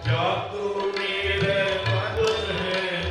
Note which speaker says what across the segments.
Speaker 1: जा तू मेरे मन है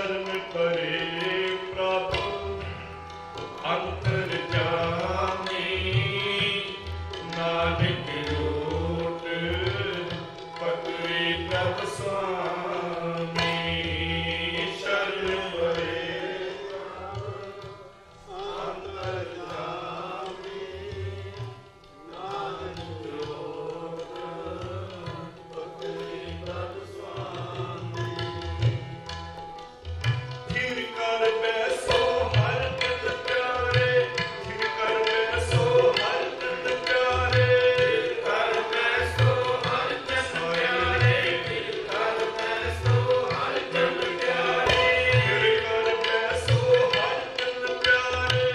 Speaker 1: शरण परे प्रभु अंतर जामी नानक रोट पतरे प्रभ स्वामी शरण परे अंतर जामी नानक रोट पतरे प्रभ स्वामी फिर कर बैसो हर तन प्यारे फिर कर बैसो हर तन प्यारे फिर कर बैसो हर तन प्यारे फिर कर बैसो हर तन प्यारे फिर कर बैसो हर तन प्यारे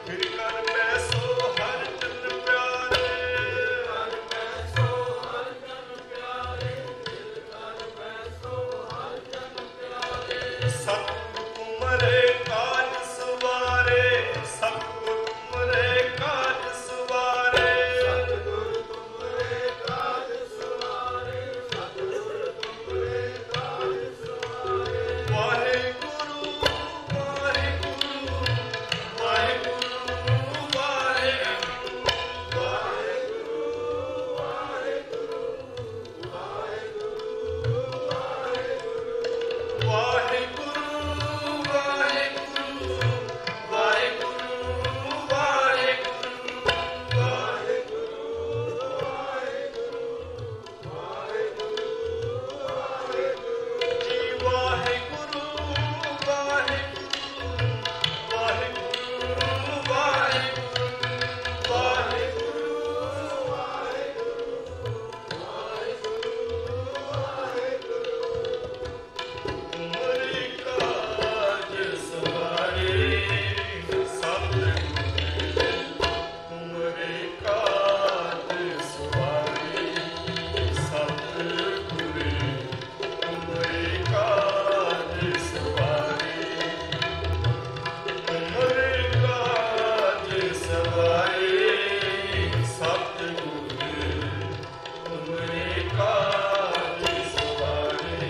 Speaker 1: फिर कर बैसो हर तन प्यारे हर बैसो हर तन प्यारे फिर कर बैसो हर तन प्यारे सतगुरु तुमरे काज सवारे सतगुरु तुमरे काज सवारे सतगुरु तुमरे काज सवारे सतगुरु तुमरे काज सवारे वाहेगुरु वाहेगुरु वाहेगुरु वाहेगुरु वाहेगुरु वाहेगुरु वाहेगुरु वाहेगुरु तुमरे काज सवारे सतगुरु तुमरे काज सवारे सतगुरु तुमरे काज सवारे तुमरे काज सवारे सतगुरु तुमरे काज सवारे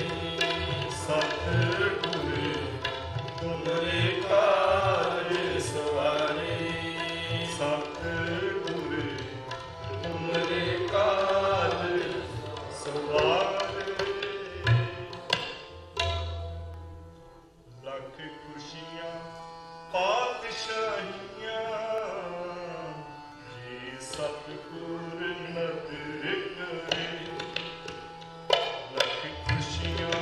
Speaker 1: सतगुरु तुमरे काज सवारे सतगुरु तुमरे काज सवारे लख खुशियां पातशाहियां जी सतगुर नदर करे लख खुशियां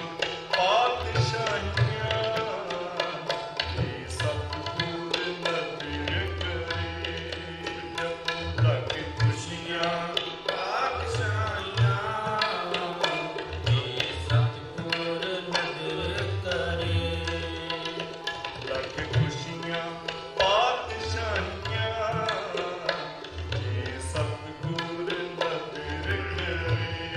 Speaker 1: पातशाहियां जी सतगुर नदर करे लख खुशियां पातशाहियां जी सतगुर नदर करे लख खुशियां पातशाहियां जी सतगुर नदर करे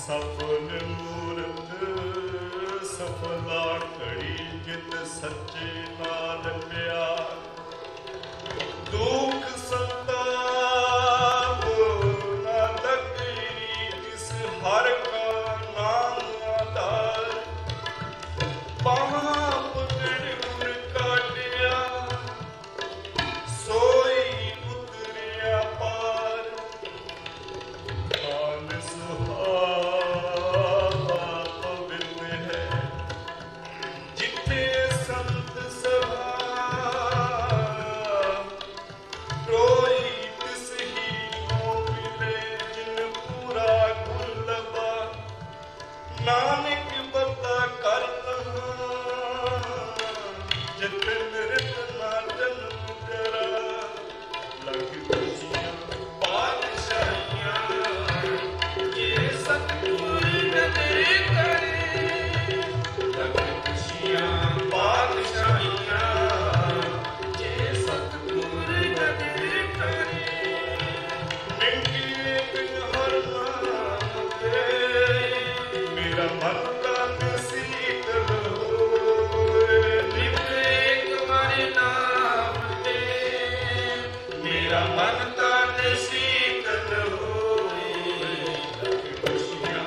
Speaker 1: ਸਫਲ ਮੂਰਤ ਸਫਲਾ ਘੜੀ ਜਿਤ ਸੱਚੇ ਨਾਲ ਪਿਆਰ ਦੁੱਖ ਸੰਤਾਪ ਨਾ ਲੱਗੀ ਜਿਸ ਹਰ ਕਾ ਨਾਮ ਆਧਾਰ ਪਾਪ ਗੜ ਗੁਰ ਕਾਟਿਆ ਸੋਈ ਉਤਰਿਆ ਪਾਰ ਆਨ ਸੁਹਾਵਾ ਪਵਿੱਤ ਹੈ ਜਿੱਥੇ ਸੰਤ ਸਭਾ ਰੋਈ ਤਿਸ ਹੀ ਕੋ ਮਿਲੇ ਜਿਨ ਪੂਰਾ ਗੁਰ ਲਬਾ ਨਾਨਕ ਬਤਾ ਕਰ ਲਹਾ ਜਿਤ ਨਿਰਤ ਨਾ ਜਨਮ ਜਰਾ ਲਗ ਖੁਸ਼ੀਆਂ ਪਾਤਸ਼ਾਹੀਆਂ ਜੇ ਸਤਿਗੁਰ ਨਦਰ ਕਰੇ ਲਗ ਖੁਸ਼ੀਆਂ ਪਾਤਸ਼ਾਹੀਆਂ ਜੇ ਸਤਿਗੁਰ ਨਦਰ ਕਰੇ ਨਿੰਗੇ ਬਿਨ ਹਰ ਨਾਮ ਤੇ ਮੇਰਾ ਮਨ ਤਨ ਸੀਤਲ ਹੋਏ ਨਿਮਰੇ ਤੁਮਾਰੇ ਨਾਮ ਤੇ ਮੇਰਾ ਮਨ ਤਨ ਸੀਤਲ ਹੋਏ ਲਗ ਖੁਸ਼ੀਆਂ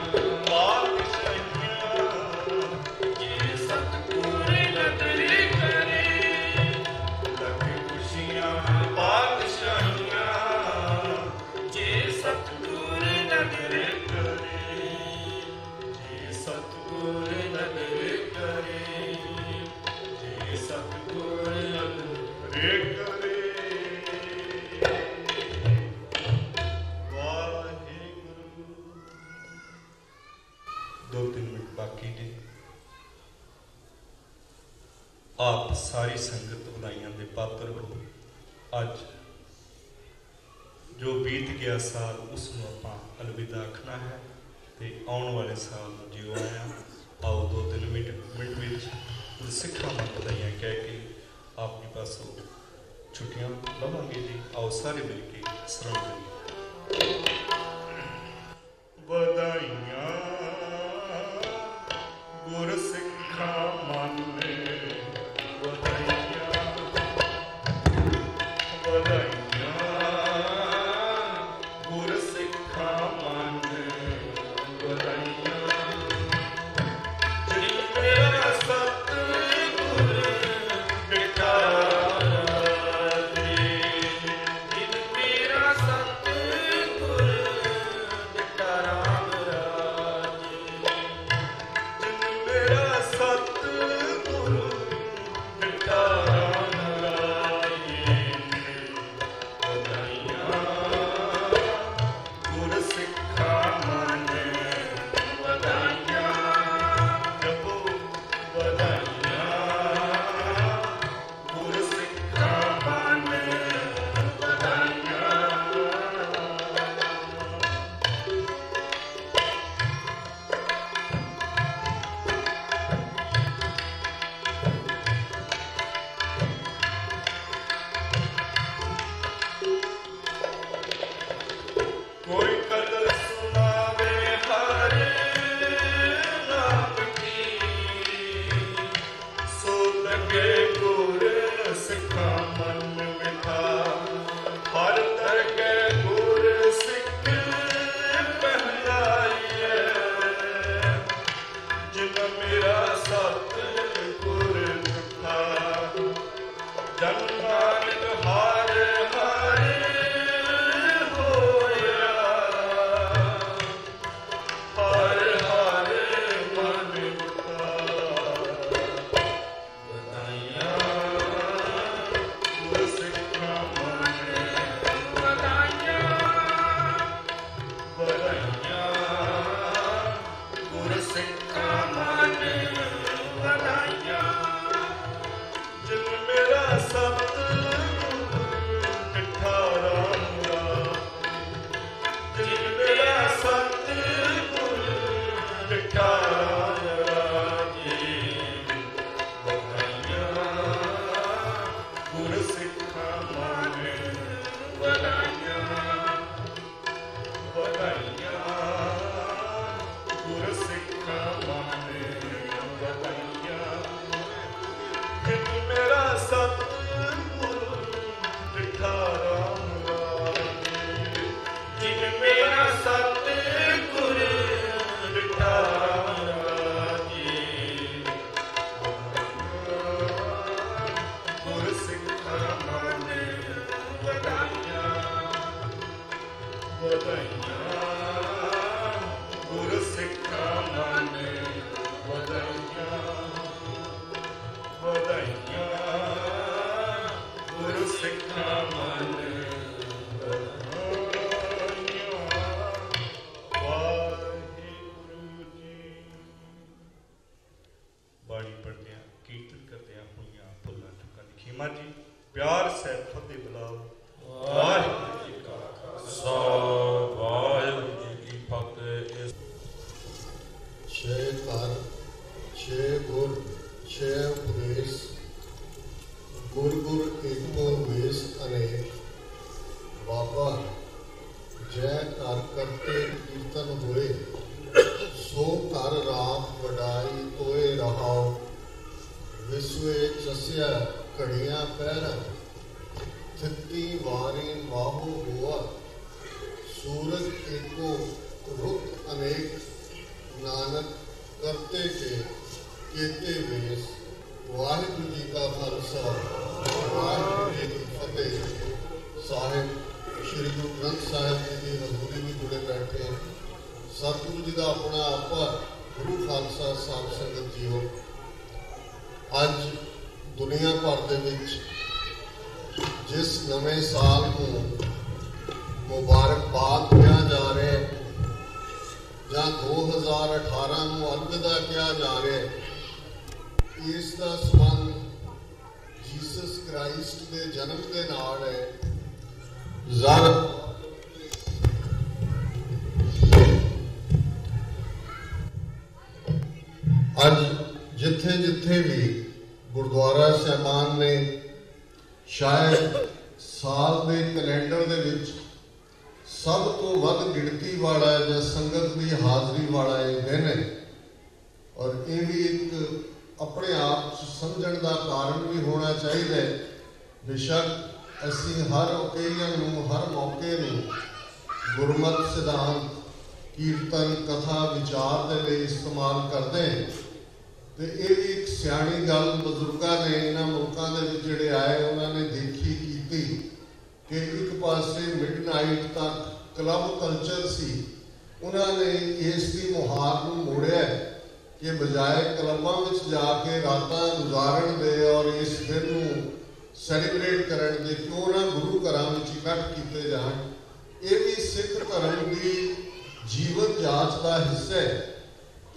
Speaker 1: ਪਾਤਸ਼ਾਹੀਆਂ ਜੇ ਸਤਿਗੁਰ ਨਦਰ ਕਰੇ ਲਗ ਖੁਸ਼ੀਆਂ ਪਾਤਸ਼ਾਹੀਆਂ ਜੇ ਸਤਿਗੁਰ ਨਦਰ ਕਰੇ ਜੇ ਸਤਿਗੁਰ ਨਦਰ ਕਰੇ ਜੇ ਸਤਿਗੁਰ ਨਦਰ ਕਰੇ ਵਾਹਿਗੁਰੂ 2-3 ਮਿੰਟ ਬਾਕੀ ਨੇ ਆਪ ਸਾਰੀ ਸੰਗਤ ਵਧਾਈਆਂ ਦੇ ਪਾਤਰ ਹੋ ਅੱਜ ਜੋ ਬੀਤ ਗਿਆ ਸਾਲ ਉਸ ਨੂੰ ਆਪਾਂ ਅਲਵਿਦਾ ਆਖਣਾ ਹੈ ਤੇ ਆਉਣ ਵਾਲੇ ਸਾਲ ਨੂੰ ਜਿਉ ਆਇਆ ਆਓ 2-3 ਮਿੰਟ ਵਿੱਚ ਸਿੱਖਾਂ ਨੂੰ ਵਧਾਈਆਂ ਕਹਿ ਕੇ ਆਪਣੀ ਪਾਸੋਂ ਛੁੱਟੀਆਂ ਲਵਾਂਗੇ ਜੀ ਆਓ ਸਾਰੇ ਮਿਲ ਕੇ ਸ਼ਰਣ ਕਰੀਏ ਵਧਾਈਆਂ ਗੁਰ ਸਿੱਖਾਂ ਮਨ ਵਧਾਈਆਂ ਵਧਾਈਆਂ ਗੁਰ ਸਿੱਖਾਂ ਮਨ ਵਧਾਈਆਂ ਜਿਨ ਮੇਰਾ ਸਤਿਗੁਰ ਬਿਠਾਰੇ ਜਿਨ ਮੇਰਾ ਸਤਿਗੁਰ ਬਿਠਾਰਾਮ ਰਾਜੇ ਜਿਨ ਮੇਰਾ ਸਤਿਗੁਰ ਬਿਠਾਰਾਮ ਰਾਜੇ ਵਧਾਈਆਂ ਗੁਰ ਸਿੱਖਾਂ ਮਨ ਵਧਾਈਆਂ ਜਪੋ ਵਧਾਈਆਂ ਗੁਰ ਸਿੱਖਾਂ ਮਨ ਵਧਾਈਆਂ ਕੋਈ ਕਦਰ ਸੁਣਾਵੇ ਹਰ ਨਾਮ ਕੀ ਸੋ ਲਗੇ ਗੁਰ ਸਿੱਖਾਂ ਮਨ ਮਿਠਾ ਹਰ ਦਰਗਹਿ ਗੁਰ ਸਿੱਖ ਪਹਿਲਾਈਐ ਜਿਨ ਮੇਰਾ ਸਤਿਗੁਰ ਦੁਖਾ ਜਨ ਨਾਨਕ ਹਰ ਹਰ ਹੋਇਆ ਹਰ ਹਰ ਮਨ ਉਠਾ ਵਧਾਈਆਂ ਗੁਰ ਸਿੱਖਾਂ ਮਨ ਵਧਾਈਆਂ ਵਧਾਈਆਂ ਗੁਰ ਸਿੱਖਾਂ ਮਨ ਵਧਾਈਆਂ ਜਿਨ ਮੇਰਾ ਸਤਿਗੁਰ ਬਿਠਾਰਾਮ ਰਾਜੇ ਜਿਨ ਮੇਰਾ ਸਤਿਗੁਰ ਬਿਠਾਰਾਮ ਰਾਜੇ ਵਧਾਈਆਂ ਗੁਰ ਸਿੱਖਾਂ ਮਨ ਵਧਾਈਆਂ ਵਧਾਈਆਂ
Speaker 2: छह उपदेश गुर गुर एको वेश अनेक बाबा जय कर करते कीर्तन होए सो कर राम वडाई तोए रहाओ विश्वे चस्या घड़ियां पैरा थित्ती वारी माहू हुआ सूरज एको रुख अनेक नानक करते के केते वेश। वाहिगुरू जी का खालसा वाहिगुरू जी की फतेह। साहिब श्री गुरु ग्रंथ साहिब जी की हजूरी में जुड़े बैठे हैं। सतगुरु जी का अपना आपा गुरु खालसा साध संगत जी हो। अज दुनिया भर दे विच जिस नवे साल को मुबारकबाद किया जा रहा है ਜਾਂ 2018 ਨੂੰ ਅਲਵਿਦਾ ਕਿਹਾ ਜਾ ਰਿਹਾ ਹੈ, ਇਸ ਦਾ ਸੰਬੰਧ ਜੀਸਸ ਕ੍ਰਾਈਸਟ ਦੇ ਜਨਮ ਦੇ ਨਾਲ ਹੈ। ਅੱਜ ਜਿੱਥੇ ਜਿੱਥੇ ਵੀ ਗੁਰਦੁਆਰਾ ਸਾਹਿਬਾਨ ਨੇ ਸ਼ਾਇਦ ਸਾਲ ਦੇ ਕੈਲੰਡਰ ਦੇ ਵਿੱਚ सब तो वध गिणती वाला या संगत की हाजरी वाला ये दिन है और ये भी एक अपने आप समझण का कारण भी होना चाहिए। बेशक असी हर ओकेजन नूं हर मौके नूं गुरमत सिद्धांत कीर्तन कथा विचार के लिए इस्तेमाल करते हैं तो ये भी एक सियाणी गल बजुर्गों ने इन्हां मुल्कां दे विच जिहड़े आए उन्होंने देखी कीती कि एक पासे मिडनाइट तक क्लब कल्चर सी, उन्होंने इसकी मुहार को मोड़िया कि बजाय क्लबों में जाके रातां गुजारन दे और इस दिन को सैलीब्रेट करन दे क्यों ना गुरु घरां विच इकट्ठ कीते जाण। ये भी सिख धर्म की जीवन जाच का हिस्सा है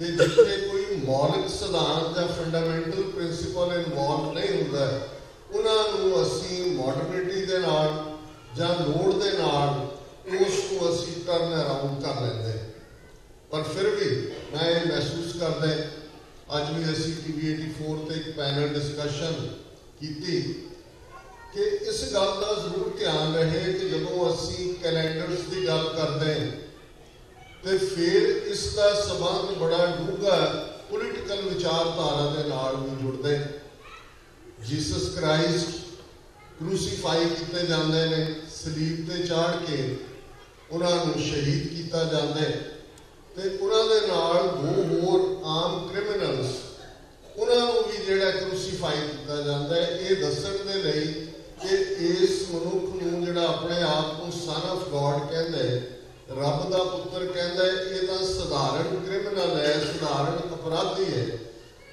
Speaker 2: कि जिथे कोई मौलिक सिद्धांत या फंडामेंटल प्रिंसीपल इनवॉल्व नहीं होंदा उन्होंने असी मॉडर्निटी के नाल ਜਾਂ ਲੋੜ ਦੇ ਨਾਲ ਉਸ ਨੂੰ ਅਸੀਂ ਟਰਨ ਅਰਾਊਂਡ ਕਰ ਲੈਂਦੇ। ਪਰ ਫਿਰ ਵੀ ਮੈਂ ਇਹ ਮਹਿਸੂਸ ਕਰਦਾ ਅੱਜ ਵੀ ਅਸੀਂ TV 84 ਤੇ ਇੱਕ ਪੈਨਲ ਡਿਸਕਸ਼ਨ ਕੀਤੀ ਕਿ ਇਸ ਗੱਲ ਦਾ ਜ਼ਰੂਰ ਧਿਆਨ ਰਹੇ ਕਿ ਜਦੋਂ ਅਸੀਂ ਕੈਲੰਡਰਸ ਦੀ ਗੱਲ ਕਰਦੇ ਤੇ ਫਿਰ ਇਸ ਦਾ ਸੰਬੰਧ ਬੜਾ ਡੂੰਘਾ ਪੋਲੀਟੀਕਲ ਵਿਚਾਰਧਾਰਾ ਦੇ ਨਾਲ ਵੀ ਜੁੜਦੇ। ਜੀਸਸ ਕ੍ਰਾਈਸਟ क्रूसीफाई किए जाते हैं, सलीब पर चाढ़ के उन्होंने शहीद किया जाता है तो उन्होंने नाल दो होर आम क्रिमिनल्स उन्होंने भी जोड़ा क्रूसीफाई किया जाता है ये दसन के लिए कि इस मनुख नूं जिहड़ा अपने आप को सन ऑफ गॉड कहता है, रब का पुत्र कहता है, ये तो सधारण क्रिमिनल है, सधारण अपराधी है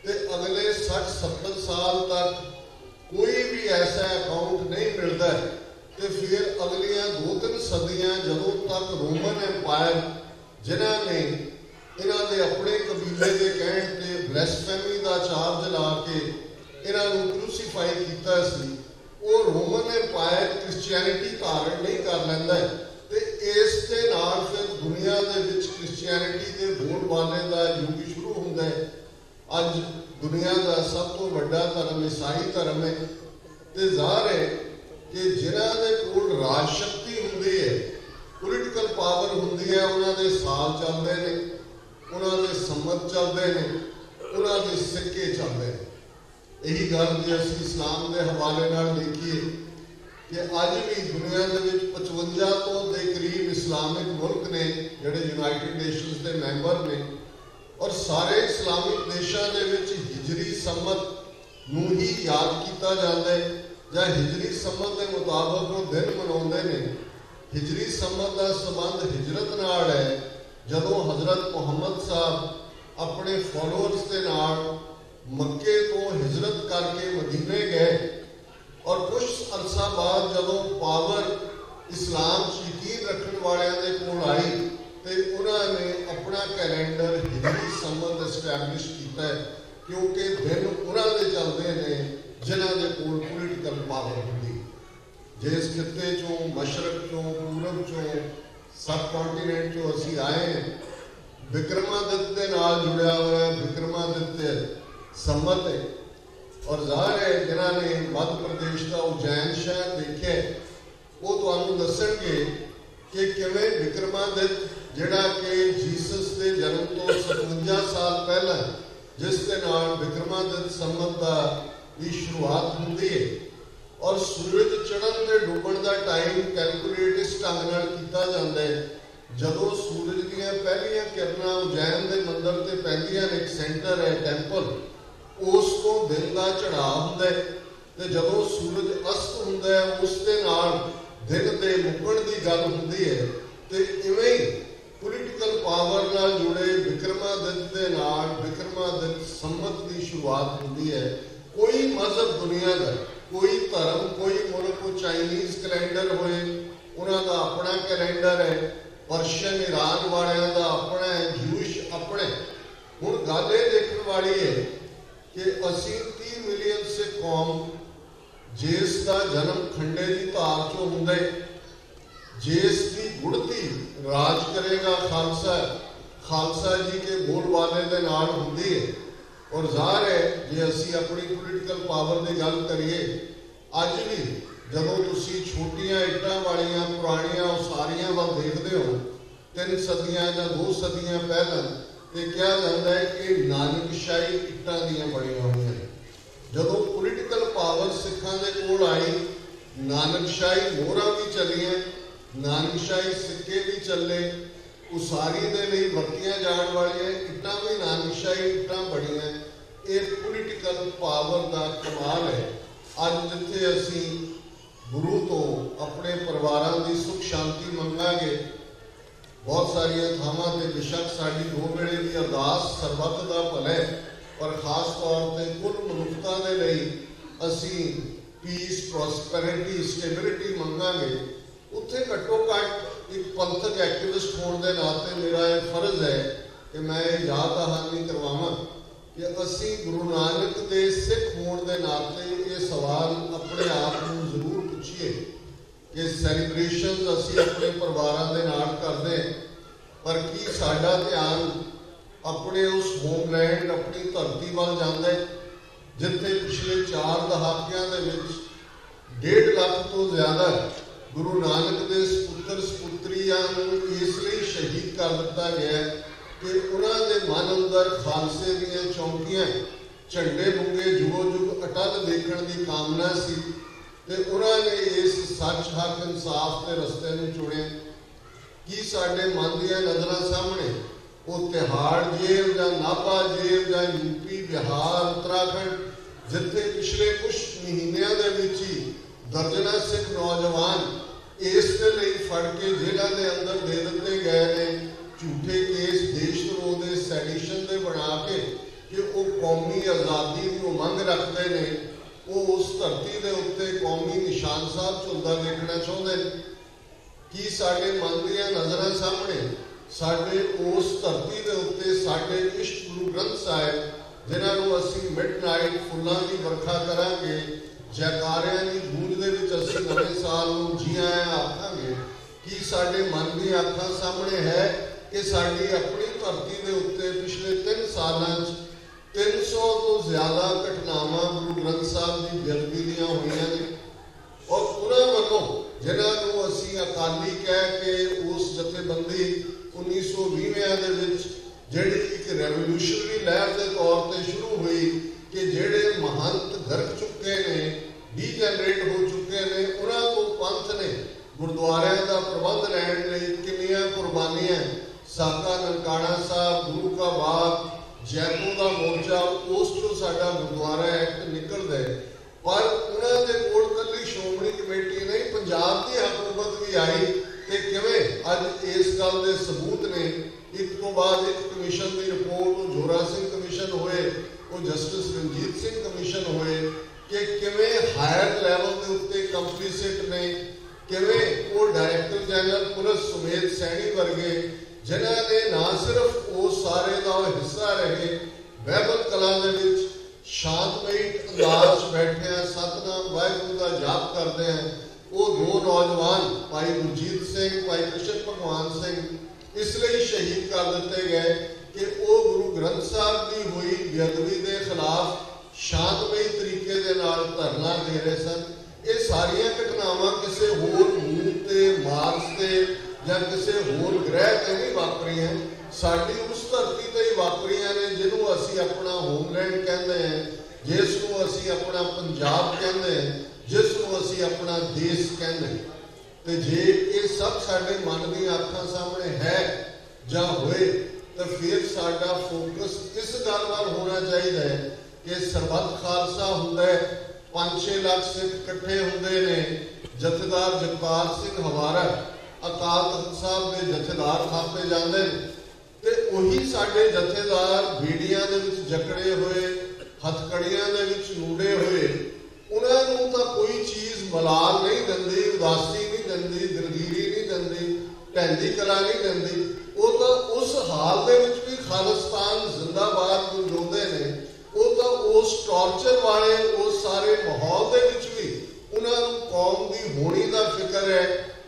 Speaker 2: तो अगले 60-70 साल तक कोई भी ऐसा अकाउंट नहीं मिलता तो फिर अगलियां 2-3 सदियां जदों तक रोमन एम्पायर जिन्होंने इन्हां दे अपने कबीले के कहण ते ब्लैसफेमी का चार्ज ला के इन्हां नूं क्रूसीफाई कीता सी, वो रोमन एम्पायर क्रिश्चियनिटी धारण नहीं कर लैंदा ते इस दे नाल फिर दुनिया दे विच क्रिश्चियनिटी के बोलबाले का युग शुरू हुंदा है। अज दुनिया का सब तो बड़ा धर्म ईसाई धर्म है तो जाहिर है कि जिन्हां दे कोल राज शक्ति हुंदी है, पोलीटिकल पावर हुंदी है, उन्होंने साल चलते हैं, उन्होंने सम्मत चलते हैं, उन्होंने सिक्के चलते हैं। यही गल जो असीं इस्लाम के हवाले नाल देखिए कि अज भी दुनिया के विच 55 तो के करीब इस्लामिक मुल्क ने जिहड़े यूनाइटेड नेशनस के मैंबर ने और सारे इस्लामिक देशों के हिजरी सम्मत नूं ही याद किया जाता है या हिजरी सम्मत के मुताबिक वो दिन मनाते हैं। हिजरी सम्मत का संबंध हिजरत नाल है, जदों हजरत मुहम्मद साहब अपने फॉलोअर्स के नाल मक्के तो हिजरत करके मदीने गए और कुछ अरसा बाद जदों पावर इस्लाम यकीन रखने वालों के कोल आई तो उन्होंने अपना कैलेंडर हिजरी सम्मत एस्टैबलिश किया क्योंकि दिन उन्होंने चलते हैं जिन्हों के कोल पोलीटिकल पावर होंगी। जिस खिते चों मशरक चों पूरब चों सब कॉन्टीनेंट चों असी आए विक्रमादित्य के नाल जुड़िया हुआ विक्रमादित्य सम्मत है और ज़ाहिर है जिन्होंने मध्य प्रदेश का उज्जैन शहर देखे वो तुहानू दसणगे कि किवें विक्रमादित्य जिहड़ा कि जीसस के जन्म तो 57 साल पहला जिस दे नाल विक्रमादित्य संवत की शुरुआत होंदी है और सूरज चढ़न ते डुबण का टाइम कैलकुलेट इस ढंग नाल कीता जांदा है जदों सूरज दीयां पहलियां किरणां उज्जैन के मंदिर ते पैंदियां ने, एक सेंटर है टैंपल, उस तो दिन का चढ़ाव हुंदा है ते जदों सूरज अस्त हुंदा है उस दे नाल दिन के मुकण की गल हुंदी है। ते इवें ही पोलीटिकल पावर नाल जुड़े विक्रमादित्य दे नाल विक्रमादित्य संवत की शुरुआत होंदी है। कोई मजहब दुनिया का, कोई धर्म, कोई मुल्क, कोई चाइनीज कैलेंडर होए उन्हां दा अपना कैलेंडर है, पर्शियन ईरान वालियां दा अपना है, जूश अपने। हुण गल ये देखण वाली है कि असीं 30 मिलियन सिख कौम जिस का जन्म खंडे की धार चो हुंदा है, जिस की गुड़ती राज करेगा खालसा, खालसा जी के बोलबाले दे नाल हुंदी है। और ज़ाहिर है जे असी अपनी पोलीटिकल पावर की गल करिए अज भी जदों तुसीं छोटियां इट्टां वालियां पुरानियां उसारियां वल देखदे हो 3 सदियां या 2 सदियां पहला तो कहा जाता है कि नानकशाही इट्टां दीयां बणीआं होईआं ने। जदों पोलीटिकल पावर सिखां दे कोल आई नानकशाही मोहरां भी चलियां, नानकशाही सिक्के भी चले, उसारी दे लई वरतियां जाण वालियां इट्टां भी नानकशाही इट्टां बणीआं। ये पोलीटिकल पावर का कमाल है। अज जिथे असीं गुरु तो अपने परिवारां दी सुख शांति मंगांगे, बहुत सारिया थावां ते बेशक साडी 2 वेले की अरदास सरबत दा भला, पर खास तौर पर कुल मनुखता दे लई असीं पीस, प्रॉस्पैरिटी, स्टेबिलिटी मंगांगे। उत्थे घट्टो घट एक पंथक एक्टिविस्ट होने के नाते मेरा यह फर्ज है कि मैं याद दहानी करवावां कि असी गुरु नानक के सिख होने के नाते ये सवाल अपने आप को जरूर पूछिए कि सैलीब्रेशन असी अपने परिवारों के नाल करते हैं, पर की साडा ध्यान अपने उस होमलैंड, अपनी धरती वाल जाता है जिथे पिछले 4 दहाकियां दे विच 1.5 लाख तो ज्यादा गुरु नानक के सपुत्र सपुत्रियां इसलिए शहीद कर दिता गया कि उन्होंने मन अंदर खालसे दीयां चौंकियां झंडे बुंगे जुगो जुग अटल देखने की कामना सी ते उन्होंने इस सच हक इंसाफ के रस्ते में चुनिया। कि साडे मन दीयां नज़रां सामने वो तिहाड़ जेल या नाभा जेल या यूपी, बिहार, उत्तराखंड जिथे पिछले कुछ महीनों के विच ही दर्जनां सिख नौजवान इस फड़ के जेलों के अंदर दे दिते गए ने, झूठे केस देश विरोधी सैडिशन के बना के कि वो कौमी आज़ादी की उमंग रखते हैं, वो उस धरती के उत्ते कौमी निशान साहब झुलदा देखना चाहते हैं। कि साडे मन दीयां नज़रां सामने साडे उस धरती के उत्ते साडे इष्ट गुरु ग्रंथ साहिब जिन्होंने असीं मिडनाइट फुल्लां की वर्खा करांगे, जयकारियां की गूंज दे विच असीं नवें साल नूं जी आया आखांगे। कि साडे मन दी अखां सामने है कि साडी अपनी धरती के उत्ते पिछले 3 सालां 300 तो ज्यादा घटनावां गुरु ग्रंथ साहब की बेअदबी दीयां होईआं ने और उन्हां वल्लों जिन्होंने असीं अकाली कह के उस जथेबंदी 1920 दे विच जिहड़ी एक रेवोल्यूशनरी लहर के तौर पर शुरू हुई कि जिहड़े महंत गरक चुके ने, डीजनरेट हो चुके ने, उन्हां को पंथ ने गुरुद्वारियां का प्रबंध लैण लई किन्नियां कुर्बानियां, साका ननकाना साहब, गुरु का बाग, जैतों का मोर्चा, उस चों साडा गुरुद्वारा एक्ट निकलदा है। पर उन्होंने कोल कल्ली श्रोमणी कमेटी नहीं, पंजाब की हुकूमत भी आई ते किवें अज इस गल के सबूत ने। एक तो बाद एक कमीशन की रिपोर्ट, जोरा सिंह कमीशन होए, वो जस्टिस रंजीत सिंह कमीशन होए कि किवें हायर लैवल के उत्ते कंपलीसिट ने, किवें वो director general police Sumedh Saini वर्गे जिन्होंने ना सिर्फ वो सारे का हिस्सा रहे, बहबल कलां दे विच शांतमई अंदाज बैठे सतनाम वाहिगुरू का जाप करते हैं, वो 2 नौजवान भाई गुरजीत सिंह, भाई कृष्ण भगवान सिंह इसलिए शहीद कर दिते गए कि वो गुरु ग्रंथ साहब की हुई बेअदबी के खिलाफ ਸ਼ਾਂਤਮਈ ਤਰੀਕੇ ਦੇ ਨਾਲ ਧਰਨਾ ਦੇ ਰਹੇ ਸਨ। ਇਹ ਸਾਰੀਆਂ ਘਟਨਾਵਾਂ ਕਿਸੇ ਹੋਰ ਮੂਨ ਤੇ, ਮਾਰਸ ਤੇ ਜਾਂ ਕਿਸੇ ਹੋਰ ਗ੍ਰਹਿ ਤੇ ਨਹੀਂ ਵਾਪਰੀਆਂ, ਸਾਡੀ ਉਸ ਧਰਤੀ ਤੇ ਹੀ ਵਾਪਰੀਆਂ ਨੇ ਜਿਹਨੂੰ ਅਸੀਂ ਆਪਣਾ ਹੋਮਲੈਂਡ ਕਹਿੰਦੇ ਹਾਂ, ਜਿਸ ਨੂੰ ਅਸੀਂ ਆਪਣਾ ਪੰਜਾਬ ਕਹਿੰਦੇ ਹਾਂ, ਜਿਸ ਨੂੰ ਅਸੀਂ ਆਪਣਾ ਦੇਸ਼ ਕਹਿੰਦੇ ਹਾਂ। ਤੇ ਜੇ ਇਹ ਸਭ ਸਾਡੇ ਮਨ ਦੀਆਂ ਅੱਖਾਂ ਸਾਹਮਣੇ ਹੈ ਜਾਂ ਹੋਏ ਤਾਂ ਫਿਰ ਸਾਡਾ ਫੋਕਸ ਇਸ ਗੱਲ ਵੱਲ ਹੋਣਾ ਚਾਹੀਦਾ ਹੈ ਕਿ ਸਰਬੱਤ ਖਾਲਸਾ ਹੁੰਦਾ ਹੈ, 5-6 ਲੱਖ ਸਿੱਖ ਇਕੱਠੇ ਹੁੰਦੇ ਨੇ, ਜਥੇਦਾਰ ਜਗਤਾਰ ਸਿੰਘ ਹਵਾਰਾ ਅਕਾਲ ਤਖਤ ਸਾਹਿਬ ਦੇ ਜਥੇਦਾਰ ਥਾਪੇ ਜਾਂਦੇ ਨੇ ਤੇ ਉਹੀ ਸਾਡੇ ਜਥੇਦਾਰ ਬੀੜੀਆਂ ਦੇ ਵਿੱਚ ਜਕੜੇ ਹੋਏ, ਹੱਥਕੜੀਆਂ ਦੇ ਵਿੱਚ ਨੂੜੇ ਹੋਏ, ਉਹਨਾਂ ਨੂੰ ਤਾਂ ਕੋਈ ਚੀਜ਼ ਮਲਾਲ ਨਹੀਂ ਦਿੰਦੀ, ਉਦਾਸੀ ਨਹੀਂ ਦਿੰਦੀ, ਦਿਲਗੀਰੀ ਨਹੀਂ ਦਿੰਦੀ, ਢਹਿੰਦੀ ਕਲਾ ਨਹੀਂ ਦਿੰਦੀ। ਉਹ ਤਾਂ ਉਸ ਹਾਲ ਦੇ ਵਿੱਚ ਵੀ ਖਾਲਿਸਤਾਨ ਜ਼ਿੰਦਾਬਾਦ ਗੁੰਜਾਉਂਦੇ ਨੇ। ਉਹ ਤਾਂ ਉਸ ਟਾਰਚਰ ਵਾਲੇ ਉਸ ਸਾਰੇ ਮਾਹੌਲ ਦੇ ਵਿੱਚ ਵੀ ਉਹਨਾਂ ਨੂੰ ਕੌਮ ਦੀ ਹੋਣੀ ਦਾ ਫਿਕਰ ਹੈ,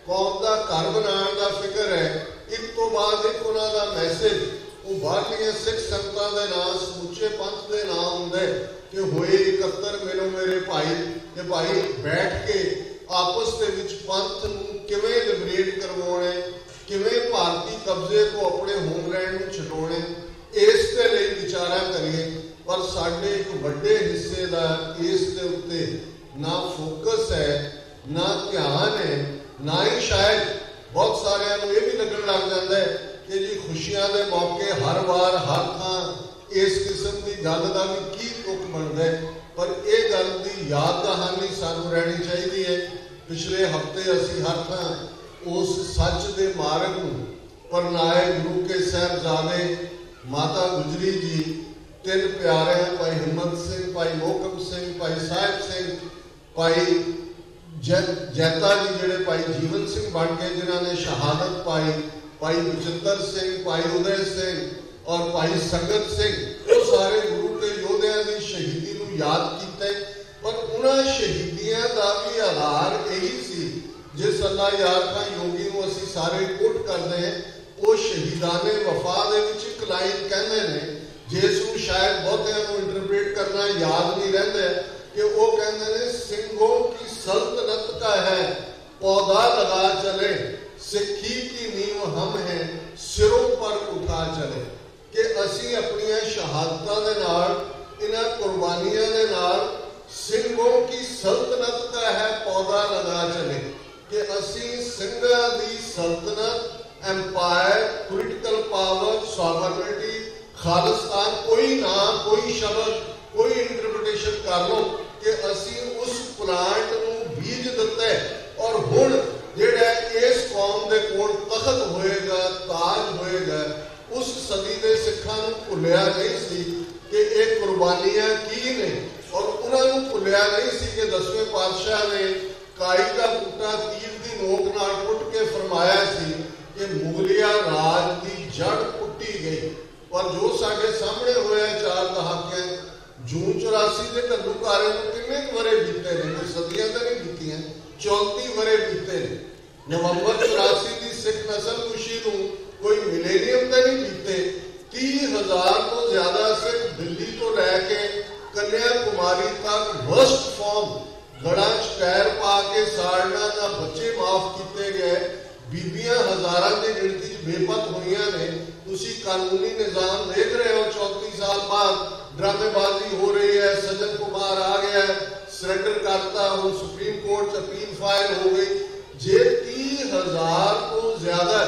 Speaker 2: ਕੌਮ ਦਾ ਘਰ ਬਣਾਉਣ ਦਾ ਫਿਕਰ ਹੈ। ਇੱਕ ਤੋਂ ਬਾਅਦ ਇੱਕ ਉਹਨਾਂ ਦਾ ਮੈਸੇਜ ਉਹ ਬਾਹਰਲੀਆਂ ਸਿੱਖ ਸੰਗਤਾਂ ਦੇ ਨਾਂ, ਸਮੁੱਚੇ ਪੰਥ ਦੇ ਨਾਂ ਹੁੰਦੇ ਕਿ ਹੋਏ ਇਕੱਤਰ ਮਿਲੋ ਮੇਰੇ ਭਾਈ, ਤੇ ਭਾਈ ਬੈਠ ਕੇ ਆਪਸ ਦੇ ਵਿੱਚ ਪੰਥ ਨੂੰ ਕਿਵੇਂ ਲਿਬਰੇਟ ਕਰਵਾਉਣੇ, ਕਿਵੇਂ ਭਾਰਤੀ ਕਬਜ਼ੇ ਤੋਂ ਆਪਣੇ ਹੋਮਲੈਂਡ ਨੂੰ ਛਡਾਉਣੇ, ਇਸ ਦੇ ਲਈ ਵਿਚਾਰਾ ਕਰੀਏ। ਪਰ ਸਾਡੇ ਇੱਕ ਵੱਡੇ ਹਿੱਸੇ ਦਾ ਇਸ ਦੇ ਉੱਤੇ ਨਾ ਫੋਕਸ ਹੈ, ਨਾ ਧਿਆਨ ਹੈ, ਨਾ ਹੀ ਸ਼ਾਇਦ ਬਹੁਤ ਸਾਰਿਆਂ ਨੂੰ ਇਹ ਵੀ ਲੱਗਣ ਲੱਗ ਜਾਂਦਾ ਹੈ ਕਿ ਜੀ ਖੁਸ਼ੀਆਂ ਦੇ ਮੌਕੇ ਹਰ ਵਾਰ ਹਰ ਥਾਂ ਇਸ ਕਿਸਮ ਦੀ ਗੱਲ ਦਾ ਵੀ ਕੀ ਤੁਕ ਬਣਦਾ ਹੈ। ਪਰ ਇਹ ਗੱਲ ਦੀ ਯਾਦ ਦਹਾਨੀ ਸਾਨੂੰ ਰਹਿਣੀ ਚਾਹੀਦੀ ਹੈ। ਪਿਛਲੇ ਹਫ਼ਤੇ ਅਸੀਂ ਹਰ ਥਾਂ ਉਸ ਸੱਚ ਦੇ ਮਾਰਗ ਨੂੰ ਪਰਨਾਏ ਗੁਰੂ ਕੇ ਸਾਹਿਬਜ਼ਾਦੇ ਮਾਤਾ ਗੁਜਰੀ ਜੀ, 3 ਪਿਆਰੇ ਭਾਈ ਹਿੰਮਤ ਸਿੰਘ, ਭਾਈ ਮੋਹਕਮ ਸਿੰਘ, ਭਾਈ ਸਾਹਿਬ ਸਿੰਘ, ਭਾਈ ਜੈਤਾ ਜੀ ਜਿਹੜੇ ਭਾਈ ਜੀਵਨ ਸਿੰਘ ਬਣ ਕੇ ਜਿਨ੍ਹਾਂ ਨੇ ਸ਼ਹਾਦਤ ਪਾਈ, ਭਾਈ ਬਚਿੱਤਰ ਸਿੰਘ, ਭਾਈ ਉਦੈ ਸਿੰਘ ਔਰ ਭਾਈ ਸੰਗਤ ਸਿੰਘ, ਉਹ ਸਾਰੇ ਗੁਰੂ ਕੇ ਯੋਧਿਆਂ ਦੀ ਸ਼ਹੀਦੀ ਨੂੰ ਯਾਦ ਕੀਤਾ। ਪਰ ਉਹਨਾਂ ਸ਼ਹੀਦੀਆਂ ਦਾ ਵੀ ਆਧਾਰ ਇਹੀ ਸੀ ਜਿਸ ਅੱਲਾ ਯਾਰ ਖਾਂ ਯੋਗੀ ਨੂੰ ਅਸੀਂ ਸਾਰੇ ਕੋਟ ਕਰਦੇ ਹਾਂ। ਉਹ ਸ਼ਹੀਦਾਨੇ ਵਫਾ ਦੇ ਵਿੱਚ ਇੱਕ ਲਾਈਨ ਕਹਿੰਦੇ ਨੇ ਜਿਸ ਨੂੰ ਸ਼ਾਇਦ ਬਹੁਤਿਆਂ ਨੂੰ ਇੰਟਰਪ੍ਰੀਟ ਕਰਨਾ ਯਾਦ ਨਹੀਂ ਰਹਿੰਦਾ ਕਿ ਉਹ ਕਹਿੰਦੇ ਨੇ ਸਿੰਘੋਂ ਕੀ सल्तनत का है पौधा लगा चले, सिक्खी की नींव हम हैं सिरों पर उठा चले। कि असी अपनी शहादतां दे नाल, इन्हां कुर्बानियां दे नाल सिंघों की सल्तनत का है पौधा लगा चले। कि असी सिंघां दी सल्तनत, empire, political power, sovereignty, Khalistan, कोई नाम, कोई शब्द, कोई इंटरप्रिटेशन कर लो कि असी उस प्लांट नूं बीज दिता और हुण जिहड़ा इस कौम दे कोल तखत होएगा, ताज होएगा, उस सदी दे सिखां नूं भुलिया नहीं सी कि ये कुर्बानियां की ने और उन्हां नूं भुलिया नहीं सी कि 10वें पातशाह ने काई का बूटा तीर दी नोक नाल पुट के फरमाया सी कि मुगलिया राज की जड़ पुट्टी गई। पर जो साडे सामने होया 4 दहाके जून 84 के घल्लूकारे को किन्ने वरे बीते ने, कोई सदियां तो नहीं बीतियां, 34 वरे बीते ने। नवंबर 84 की सिख नस्ल खुशी को कोई मिलेनियम तो नहीं बीते। 30,000 तो ज्यादा सिख दिल्ली तो लैके कन्याकुमारी तक वर्स्ट फॉर्म गड़ा पैर पा के साड़ना ना बच्चे माफ किए गए, बीबियां हजारां की गिनती बेपत हुई ने। तुसी कानूनी निजाम देख रहे हो 34 साल बाद ड्रामेबाजी हो रही है। सज्जन कुमार आ गया है, सरेंडर करता, वो सुप्रीम कोर्ट अपील फाइल हो गई। जे 30,000 तो ज्यादा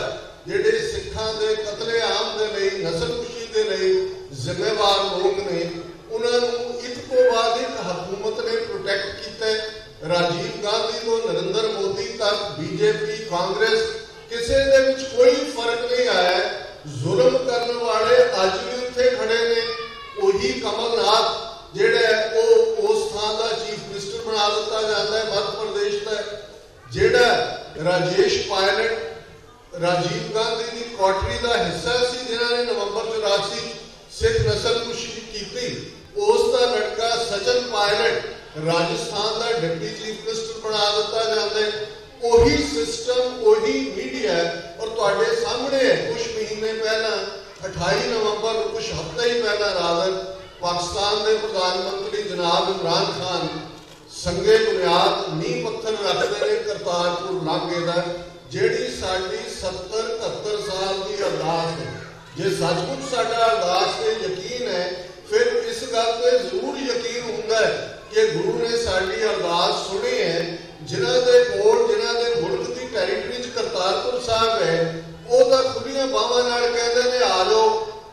Speaker 2: जेडे सिखां दे कतलेआम दे लई, नस्लकुशी दे लई जिम्मेवार लोग ने, उन्होंने एक तो बाद एक हुकूमत ने प्रोटेक्ट किया। राजीव गांधी तो नरेंद्र मोदी तक बीजेपी, कांग्रेस किसी दे विच कोई फर्क नहीं आया। जुल्म करने वाले अज भी उत्थे खड़े ने। वही कमलनाथ जेड़ा उस थां दा चीफ मिनिस्टर बना दिता जाता है मध्य प्रदेश का। जेड़ा राजेश पायलट राजीव गांधी की कोठरी का हिस्सा सी, जिन्होंने नवंबर 84 सिख नस्लकुशी की, उसका लड़का सचिन पायलट राजस्थान का डिप्टी चीफ मिनिस्टर बना दिता जाता है। वही सिस्टम, वही मीडिया और तुहाडे सामने है। कुछ महीने पहला 28 नवंबर, कुछ हफ्ते ही पहला रादर पाकिस्तान के प्रधानमंत्री जनाब इमरान खान संगे बुनियाद नींह पत्थर रखते हैं करतारपुर लांघे का, जिहड़ी साडी 70-71 साल की अरदास है। जे सचमुच साडा अरदास ते यकीन है, फिर इस गल पे जरूर यकीन हुंदा है कि गुरु ने साडी अरदास सुनी है। जिन्हां दे कोल जिन्हां दे मुल्क की टैरीटरी च करतारपुर साहब है, वो तो खुलियां बावां नाल कहंदे ने आ जाओ,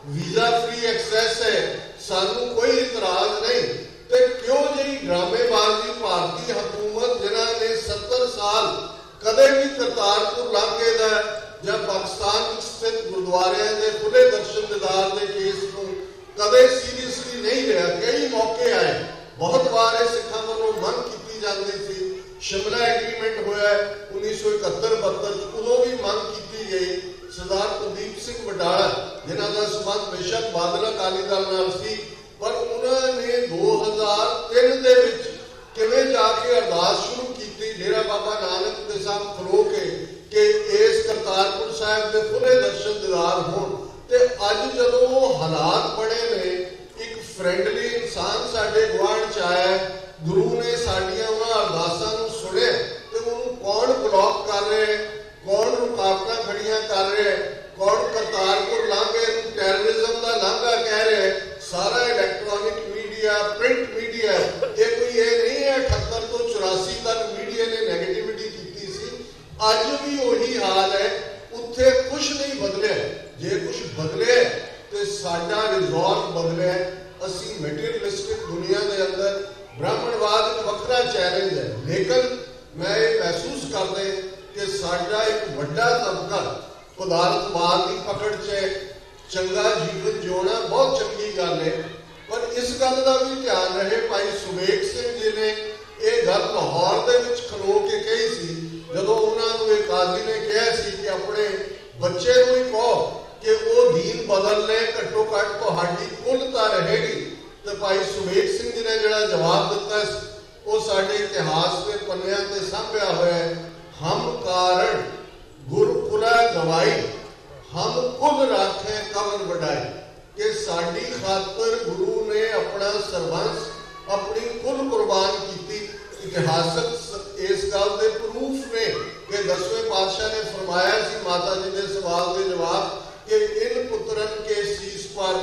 Speaker 2: वीजा फ्री एक्सैस है, सानू कोई इतराज नहीं। ते क्यों जी ड्रामेबाजी भारतीय हुकूमत जिन्हां ने 70 साल कदे भी करतारपुर लांघे दा ਜਾਂ पाकिस्तान स्थित गुरुद्वारिਆਂ ਦੇ खुले दर्शन दीदार के केस को कदे सीरियसली नहीं लिया। कई मौके आए, बहुत बार सिखों वालों मंग की जाती थी। शिमला एग्रीमेंट होया 1971-72 उदों भी मंग की गई। सरदार कुलदीप सिंह बटाला जिन्हों का संबंध बेशक बादल अकाली दल नाल सी, पर उन्होंने 2003 ਦੇ ਵਿੱਚ किवें जाके अरदास शुरू की डेरा बाबा नानक के साथ खलो के इस करतारपुर साहब के खुले दर्शन दीदार होण। ते अज जदों वो हालात बने ने, एक फ्रेंडली इंसान साडे गुआढ़ च आया, गुरु ने साडियां उन्हां अरदासां नूं सुणिया, ते उहनूं कौन ब्लॉक कर रहे है, कौन रुकावटां खड़ियां कर रहे है, कौन करतारपुर लांघे नूं टैररिज्म का लांघा कह रहे है। सारा इलैक्ट्रॉनिक मीडिया, प्रिंट मीडिया, ये कोई ये नहीं है 78 तो 84 तक मीडिया ने नैगेटिविटी की सी। अज भी वही हाल है, उत्थे कुछ नहीं बदलिया। जे कुछ बदले तो साडा रिजॉर्ट बदलिया। असी मटीरियलिस्टिक दुनिया के अंदर ब्राह्मणवाद एक वखरा चैलेंज है, लेकिन मैं ये महसूस करते कि साडा एक वड्डा तबका पदार्थवाद की पकड़ च चंगा जीवन जिउणा बहुत चंगी गल है। पर इस गल का भी ध्यान रहे, भाई सुमेक सिंह जी ने यह गल लाहौर के खलो के कही सी, जदों उन्होंने एक काजी ने कहा सी कि अपने बच्चे को ही कहो कि वो दीन बदल ले, घट्टो घट तुहाडी कुलता रहेगी। तो भाई सुमेक सिंह जी ने जिहड़ा जवाब दिता वो साडे इतिहास के पन्नियां ते सांभिया होया है। हम कारण गुरकुला गवाई, हम खुद राखे कवर बढ़ाई, कि साडी खातर गुरु ने अपना सरबंस अपनी खुद कुर्बान की। इतिहासक इस गल के प्रूफ ने कि 10वें पातशाह ने फरमाया सी माता जी के सवाल के जवाब कि इन पुत्रन के शीश पर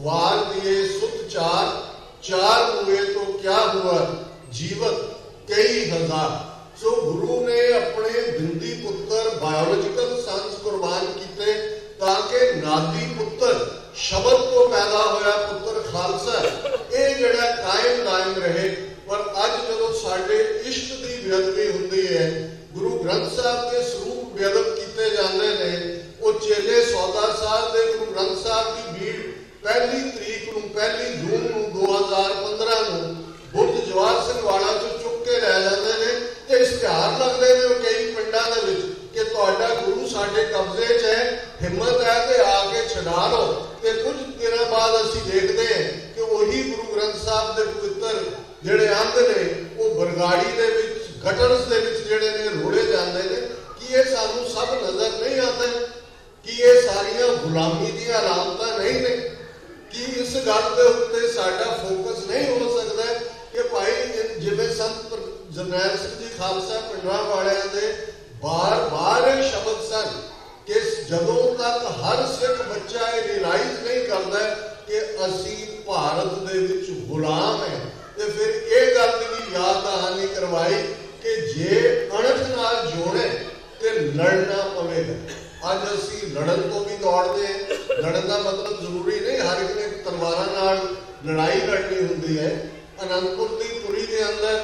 Speaker 2: वार दिए सुत चार हुए तो क्या हुआ, जीवत कई हजार। सो गुरु ने अपने बिंदी पुत्र बायोलॉजिकल सन्स कुर्बान किए ताकि नादी पुत्र शब्द तो पैदा होया पुत्र खालसा ये जड़ा कायम दायम रहे। पर अज जो साडे इश्क की बेअदबी हुंदी है, गुरु ग्रंथ साहब के स्वरूप बेअदब किए जाते हैं। वो चेले सौदा साहब के गुरु ग्रंथ साहब की भीड़ 1 जून 2015 बुर्ज जवाहर सिंह वाला चो चुक के लै जाते हैं तो इश्तिहार लगते हैं कई पिंडों के कि तुहाडा गुरु साडे कब्जे च है, हिम्मत है तो आके छड़ा लो। तो कुछ दिनों बाद असीं देखते हैं कि वही गुरु ग्रंथ साहब के पवित्र जिहड़े अंग ने वो बरगाड़ी दे विच गटरस दे विच जिहड़े ने रोड़े जाते हैं। कि ये सानू सब नजर नहीं आते कि ये सारियां गुलामी दी अलामतां नहीं ने? कि इस गल के उत्ते साडा फोकस नहीं हो सकता कि भाई जिवें संत जरनैल सिंह जी खालसा पिंडा वालियां दे बार शब्द सन कि जदों तक हर सिख बच्चा ये रियलाइज नहीं करता कि असी भारत दे विच गुलाम है, तो फिर ये गल की याद दहानी करवाई कि जे अणख नाल जोड़े तो लड़ना पवेगा। अज असी लड़न तो भी दौड़ते हैं। लड़न का मतलब जरूरी नहीं हर एक ने तलवारां नाल लड़ाई लड़नी होंदी है। आनंदपुर की पुरी के अंदर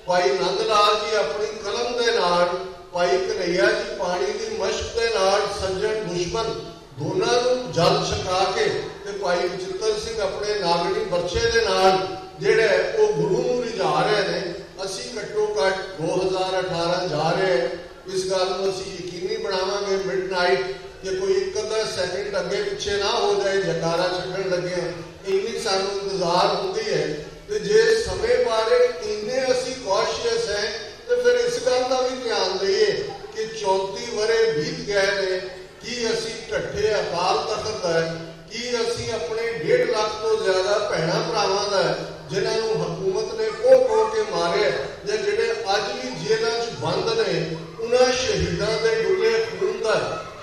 Speaker 2: भाई नंद लाल जी अपनी कलम के नाल, भाई कन्हैया जी पानी की मशक के नाल, सज्जन दुश्मन दोनों जल छका के ते भाई बचित्र सिंह अपने नागरी बरछे के नाल जिहड़े वो गुरु नूं रिझा रहे हैं। असी घट्टो घट 2018 जा रहे हैं। इस गल को असी यकीनी बनावांगे मिडनाइट कि कोई एक अद्धा सैकेंड अगे पिछे ना हो जाए, जकारा छड्डण लगे इन्नी सानू इंतजार होती है। तो जे समय बारे इन्ने असी कॉशियस हैं तो फिर इस गल का भी ध्यान दईए कि 34 वरे बीत गए ने, कि असी ढट्ठे अकाल तख्त है, कि असी अपने 1.5 ਲੱਖ ਤੋਂ ਜ਼ਿਆਦਾ ਭੈਣਾਂ ਭਰਾਵਾਂ ਦਾ ਜਿਨ੍ਹਾਂ ਨੂੰ ਹਕੂਮਤ ਨੇ ਕੋਹ ਕੇ ਮਾਰਿਆ ਜਾਂ ਜਿਹੜੇ ਅੱਜ ਵੀ ਜੇਲ੍ਹਾਂ 'ਚ ਬੰਦ ਨੇ, ਉਹਨਾਂ ਸ਼ਹੀਦਾਂ ਦੇ ਡੁੱਲੇ ਖੂਨ ਦਾ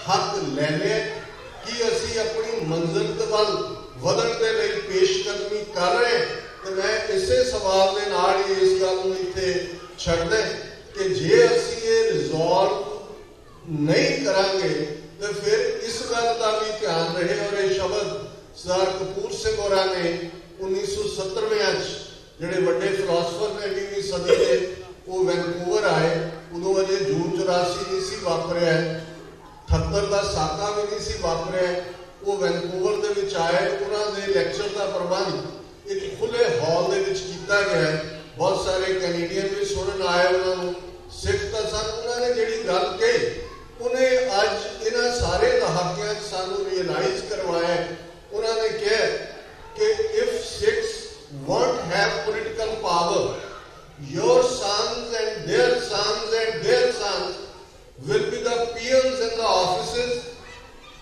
Speaker 2: ਹੱਕ ਲੈ ਲਿਆ। ਕੀ ਅਸੀਂ ਆਪਣੀ ਮੰਜ਼ਿਲ ਵੱਲ ਵਧਣ ਦੇ ਲਈ ਪੇਸ਼ਕਦਮੀ ਕਰ ਰਹੇ? ਤੇ ਮੈਂ ਇਸੇ ਸਵਾਲ ਦੇ ਨਾਲ ਹੀ ਇਸ ਗੱਲ ਨੂੰ ਇੱਥੇ ਛੱਡਦਾ ਕਿ ਜੇ ਅਸੀਂ ਇਹ ਰਿਜ਼ੋਲਵ ਨਹੀਂ ਕਰਾਂਗੇ ਤੇ ਫਿਰ ਇਸ ਗੱਲ ਦਾ ਵੀ ਧਿਆਨ ਰਹੇ। ਔਰ ਇਹ ਸ਼ਬਦ ਸਰਦਾਰ ਕਪੂਰ ਸਿੰਘ ਹੋਰਾਂ ਨੇ 1970 ਜਿਹੜੇ ਵੱਡੇ ਫਿਲਾਸਫਰ ਨੇ 20ਵੀਂ ਸਦੀ ਦੇ, ਉਹ ਵੈਨਕੂਵਰ ਆਏ। ਉਦੋਂ ਅਜੇ ਜੂਨ 84 ਨਹੀਂ ਸੀ ਵਾਪਰਿਆ, 78 ਦਾ ਸਾਕਾ ਵੀ ਨਹੀਂ ਸੀ ਵਾਪਰਿਆ। ਉਹ ਵੈਨਕੂਵਰ ਦੇ ਵਿੱਚ ਆਏ। ਉਹਨਾਂ ਦੇ ਲੈਕਚਰ ਦਾ ਪ੍ਰਬੰਧ ਇੱਕ ਖੁੱਲੇ ਹਾਲ ਦੇ ਵਿੱਚ ਕੀਤਾ ਗਿਆ। ਬਹੁਤ ਸਾਰੇ ਕੈਨੇਡੀਅਨ ਵੀ ਸੁਣਨ ਆਏ, ਉਹਨਾਂ ਨੂੰ ਸਿੱਖ ਤਾਂ ਸਨ। ਉਹਨਾਂ ਨੇ ਜਿਹੜੀ ਗੱਲ ਕਹੀ, ਉਹਨੇ ਅੱਜ ਇਹਨਾਂ ਸਾਰੇ ਦਹਾਕਿਆਂ 'ਚ ਸਾਨੂੰ ਰਿਅਲਾਈਜ਼ ਕਰਵਾਇਆ। ਉਹਨਾਂ ਨੇ ਕਿਹਾ ਕਿ if Sikhs won't have political power, your sons and their sons will be the peons in the offices,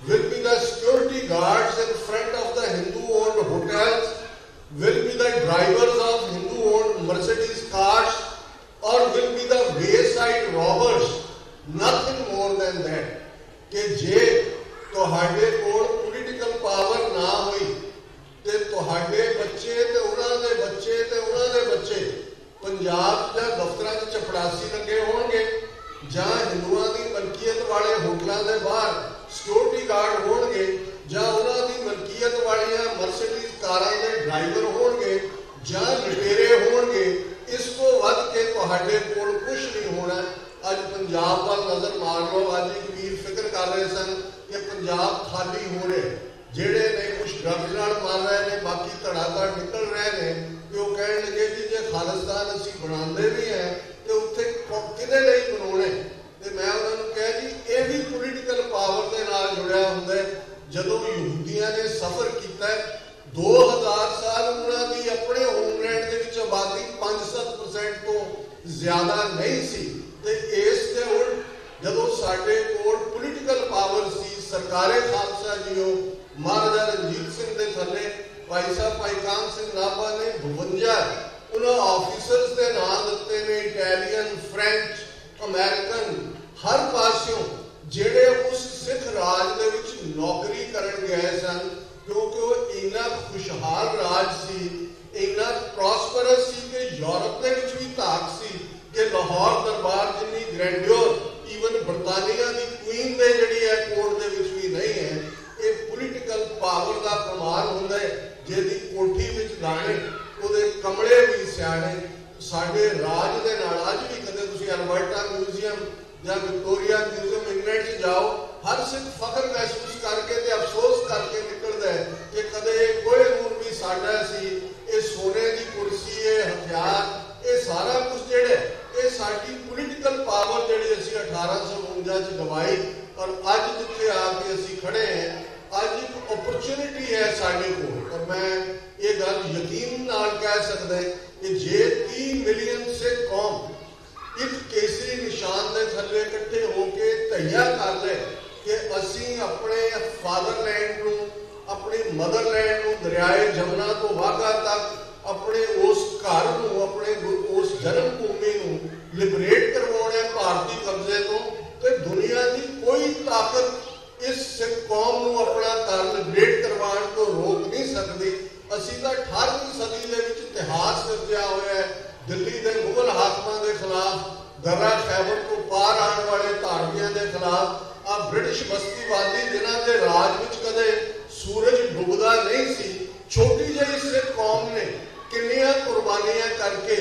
Speaker 2: will be the security guards in front of the Hindu-owned hotels, will be the drivers of Hindu-owned Mercedes cars, or will be the wayside robbers, nothing more than that। कि जे तुहाडे कोल political power ना हुई ते तुहाडे बच्चे ते उन्हां दे बच्चे ते उन्हां दे बच्चे पंजाब दा दफ्तरां 'च चपड़ासी लगे होणगे, जां हिंदुआं दी मलकीयत वाले होटलां दे बाहर सिक्योरिटी गार्ड होणगे, जां उन्हां दी मलकीयत वालियां मर्सिडीज कारां दे ड्राइवर होणगे, जां लुटेरे होणगे। इस तो वध के तुहाडे कोल कुछ नहीं होना। अज पंजाब वाल नज़र मार लो। अज एक वीर फिक्र कर रहे सन कि पंजाब खाली हो रहे, जेड़े ने कुछ ड्रग्स नाल मार रहे ने, बाकी धड़ाधड़ निकल रहे ने। कि वो कह लगे कि जे खालिस्तान असीं बनाते भी हैं तो उत्थे किहदे लई बनाउणे? ते मैं उन्हां नूं कहा जी ये भी पोलीटिकल पावर दे नाल जुड़िया हुंदा है। जदों यहूदियां ने सफर कीता 2000 साल उन्हां दी अपने होमलैंड दे विच आबादी 5-7% तो ज़्यादा नहीं सी। ते इस दे उल्ट जदों साडे कोल पोलीटिकल पावर सी, सरकारे खालसा जीओ महाराजा रणजीत सिंह दे थल्ले भाई साहब भाई कान सिंह नाभा ने 52 उन्हां ऑफिसर्स दे नाम दित्ते ने, इटैलियन, फ्रेंच, अमेरिकन, हर पासियों जेड़े उस सिख राज दे विच नौकरी करन गए सन, क्योंकि वो इन्ना खुशहाल राज सी, इन्ना प्रॉस्परस सी कि यूरोप दे विच भी धाक सी कि लाहौर दरबार जिन्नी ग्रैंड्योर ईवन बरतानिया की क्वीन दे जिहड़ी है कोर्ट दे विच भी नहीं है। ये पोलीटिकल पावर का कमाल हुंदा है। जिहदी कोठी विच दाणे उहदे कमरे भी सियाणे। साडे राज दे नाल अज भी कदे तुसीं अल्बर्टा म्यूजियम या विक्टोरिया म्यूजियम इंग्लैंड च जाओ, हर सिख फखर महसूस करके ते अफसोस करके निकलदा है कि कदे कोई नूर भी साडा सी। ये सोने की कुर्सी, ये हथियार, ये सारा कुछ जिहड़ा ये साडी पोलीटिकल पावर जिहड़ी असीं 1852 च गवाई और अज जिथे आके असीं खड़े हैं, अज एक अपॉर्चुनिटी है साडे कोल। और मैं ये गल यकीन नाल कह सकदा कि जे 30 मिलियन से कौम एक केसरी निशान के थल्ले इकट्ठे होकर तैयार कर ले कि असीं अपने फादरलैंड नूं, अपनी मदरलैंड नूं दरियाए जमुना तो वाघा तक अपने उस घर नूं, अपने उस जन्म भूमि नूं लिबरेट करवाउणा भारतीय कब्जे तो दुनिया की कोई ताकत इस सिख कौम नूं अपना घर लिबरेट करवाउण तो रोक नहीं सकती। असीं तां 18वीं सदी दे विच इतिहास सिरजिया होया है। दिल्ली के मुगल हाकमां के खिलाफ, दर्रा खैबर को पार आने वाले धाड़वियां के खिलाफ, आ ब्रिटिश बस्तीवादी जिन्हां दे राज विच कदे सूरज डुबदा नहीं सी, छोटी जी सिख कौम ने किन्नियां कुर्बानियां करके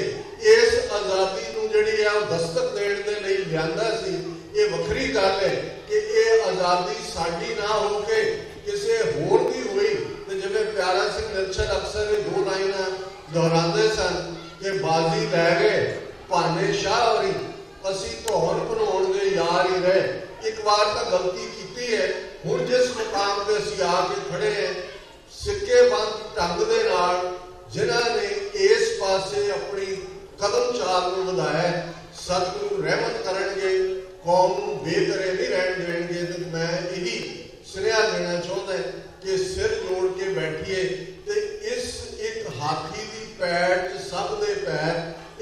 Speaker 2: इस आज़ादी नूं जिहड़ी है दस्तक देण दे लई लिआंदा सी। ये वखरी गल है कि ये आज़ादी साडी ना होके किसी होर दी हुई। ते जिवें प्यारा सिंह निरछल अक्सर ये 2 लाइनां दोहरांदे सन कि बाजी लै गए भाने शाह होरी, असीं धौन भनौण दे यार ही रहे। एक बार तो गलती की है, हुण जिस मुकाम ते असीं आके खड़े हैं, सिक्के बंद ढंग दे नाल जिन्हां ने इस पासे अपनी कदम चाल नूं वधाया, सतगुरु रहमत करनगे, कौम नूं बेघरे नहीं रहन देणगे। ते मैं यही सुनेहा देना चाहुंदा कि सिर जोड़ के ਬੈਠੀਏ ਤੇ ਇਸ ਇੱਕ ਹਾਥੀ ਦੀ ਪੈੜ 'ਚ ਸਭ ਦੇ ਪੈਰ।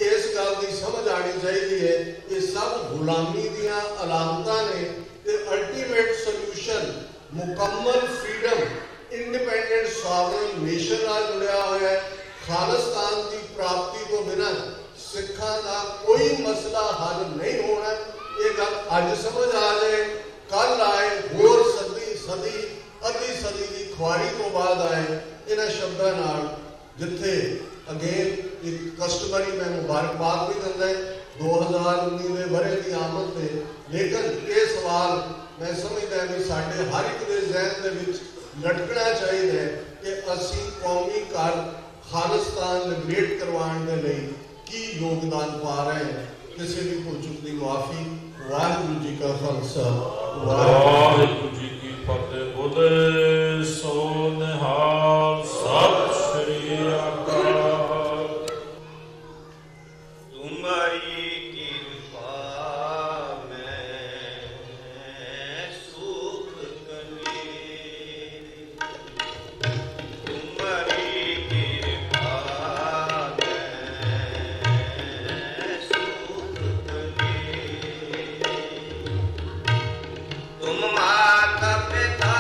Speaker 2: ਇਸ ਗੱਲ ਦੀ ਸਮਝ ਆਣੀ ਚਾਹੀਦੀ ਹੈ ਇਹ ਸਭ ਗੁਲਾਮੀ ਦੀਆਂ ਅਲਾਮਤਾਂ ਨੇ ਤੇ ਅਲਟੀਮੇਟ ਸੋਲਿਊਸ਼ਨ ਮੁਕੰਮਲ ਫਰੀडम ਇੰਡੀਪੈਂਡੈਂਟ ਸੋਵਰਨ ਨੇਸ਼ਨ ਨਾਲ ਜੁੜਿਆ ਹੋਇਆ ਹੈ। ਖਾਲਿਸਤਾਨ ਦੀ ਪ੍ਰਾਪਤੀ ਤੋਂ ਬਿਨਾਂ ਸਿੱਖਾਂ ਦਾ ਕੋਈ ਮਸਲਾ ਹੱਲ ਨਹੀਂ ਹੋਣਾ। ਇਹ ਗੱਲ ਅੱਜ ਸਮਝ ਆ ਜਾਏ, ਕੱਲ ਆਏ, ਹੋਰ ਸਦੀ ਅੱਧੀ ਸਦੀ ਦੀ ਖੁਆਰੀ ਤੋਂ ਬਾਅਦ ਆਏ। ਇਹਨਾਂ ਸ਼ਬਦਾਂ ਨਾਲ ਜਿੱਥੇ ਅਗੇਨ ਇੱਕ ਕਸਟਮਰੀ ਮੈਂ ਮੁਬਾਰਕਬਾਦ ਵੀ ਦਿੰਦਾ 2019 ਦੇ ਵਰੇ ਦੀ ਆਮਦ ਤੇ, ਲੇਕਿਨ ਇਹ ਸਵਾਲ ਮੈਂ ਸਮਝਦਾ ਵੀ ਸਾਡੇ ਹਰ ਇੱਕ ਦੇ ਜ਼ਿਹਨ ਦੇ ਵਿੱਚ ਲਟਕਣਾ ਚਾਹੀਦਾ ਕਿ ਅਸੀਂ ਕੌਮੀ ਘਰ ਖਾਲਿਸਤਾਨ ਲਿਬਰੇਟ ਕਰਵਾਉਣ ਦੇ ਲਈ ਕੀ ਯੋਗਦਾਨ ਪਾ ਰਹੇ ਹਾਂ। ਕਿਸੇ ਵੀ ਭੁੱਲ ਚੁੱਕ ਦੀ ਮੁਆਫੀ। ਵਾਹਿਗੁਰੂ ਜੀ ਕਾ ਖਾਲਸਾ,
Speaker 3: ਵਾਹਿਗੁਰੂ ਜੀ ਕੀ ਫਤਿਹ। ਬੋਲੇ ਸੋ ਨਿਹਾਲ। ਸਤਿ ਸ੍ਰੀ ਅਕਾਲ।
Speaker 4: ਤੁਮਾਰੀ ਕਿਰਪਾ ਮੈਂ ਸੁਖ ਕਰੇ, ਤੁਮਾਰੀ ਕਿਰਪਾ ਮੈਂ ਸੁਖ ਕਰੇ। ਤੁਮ ਮਾਤਾ ਪਿਤਾ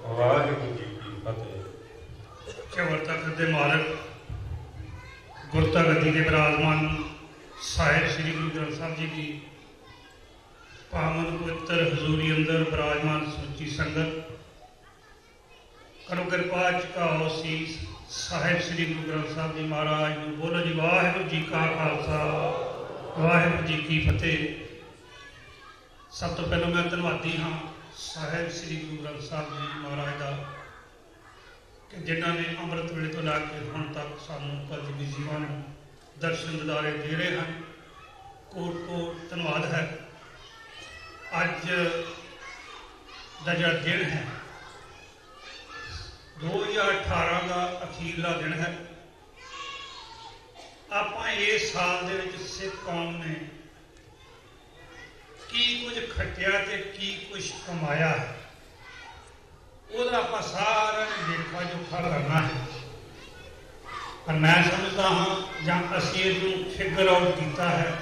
Speaker 3: ਵਾਹਿਗੁਰੂ ਜੀ ਕੀ ਫਤਿਹ।
Speaker 5: ਝਵਰ ਤਖਤ ਦੇ ਮਾਲਕ ਗੁਰਤਾ ਗੱਦੀ ਦੇ ਵਿਰਾਜਮਾਨ ਸਾਹਿਬ ਸ੍ਰੀ ਗੁਰੂ ਗ੍ਰੰਥ ਸਾਹਿਬ ਜੀ ਦੀ ਪਾਵਨ ਪਵਿੱਤਰ ਹਜ਼ੂਰੀ ਅੰਦਰ ਵਿਰਾਜਮਾਨ ਸੁੱਚੀ ਸੰਗਤ, ਕਰੋ ਕਿਰਪਾ ਝੁਕਾਓ ਸੀਸ ਸਾਹਿਬ ਸ੍ਰੀ ਗੁਰੂ ਗ੍ਰੰਥ ਸਾਹਿਬ ਜੀ ਮਹਾਰਾਜ ਨੂੰ। ਬੋਲੋ ਜੀ ਵਾਹਿਗੁਰੂ ਜੀ ਕਾ ਖਾਲਸਾ ਵਾਹਿਗੁਰੂ ਜੀ ਕੀ ਫਤਿਹ। ਸਭ ਤੋਂ ਪਹਿਲਾਂ ਮੈਂ ਧੰਨਵਾਦੀ ਹਾਂ ਸਾਹਿਬ ਸ੍ਰੀ ਗੁਰੂ ਗ੍ਰੰਥ ਸਾਹਿਬ ਜੀ ਮਹਾਰਾਜ ਦਾ ਕਿ ਜਿਨ੍ਹਾਂ ਨੇ ਅੰਮ੍ਰਿਤ ਵੇਲੇ ਤੋਂ ਲੈ ਕੇ ਹੁਣ ਤੱਕ ਸਾਨੂੰ ਕਲਯੁਗੀ ਜੀਵਾਂ ਨੂੰ ਦਰਸ਼ਨ ਦਿਦਾਰੇ ਦੇ ਰਹੇ ਹਨ। ਕੋਟ ਕੋਟ ਧੰਨਵਾਦ ਹੈ। ਅੱਜ ਦਾ ਜਿਹੜਾ ਦਿਨ ਹੈ 2018 ਦਾ ਅਖੀਰਲਾ ਦਿਨ ਹੈ। ਆਪਾਂ ਇਸ ਸਾਲ ਦੇ ਵਿੱਚ ਸਿੱਖ ਕੌਮ ਨੇ ਕੀ ਕੁਝ ਖੱਟਿਆ ਤੇ ਕੀ ਕੁਝ ਕਮਾਇਆ ਹੈ, ਉਹਦਾ ਆਪਾਂ ਸਾਰਿਆਂ ਨੇ ਲੇਖਾ ਜੋਖਾ ਕਰਨਾ ਹੈ। ਪਰ ਮੈਂ ਸਮਝਦਾ ਹਾਂ ਜਾਂ ਅਸੀਂ ਇਹਨੂੰ ਫਿਗਰ ਆਊਟ ਕੀਤਾ ਹੈ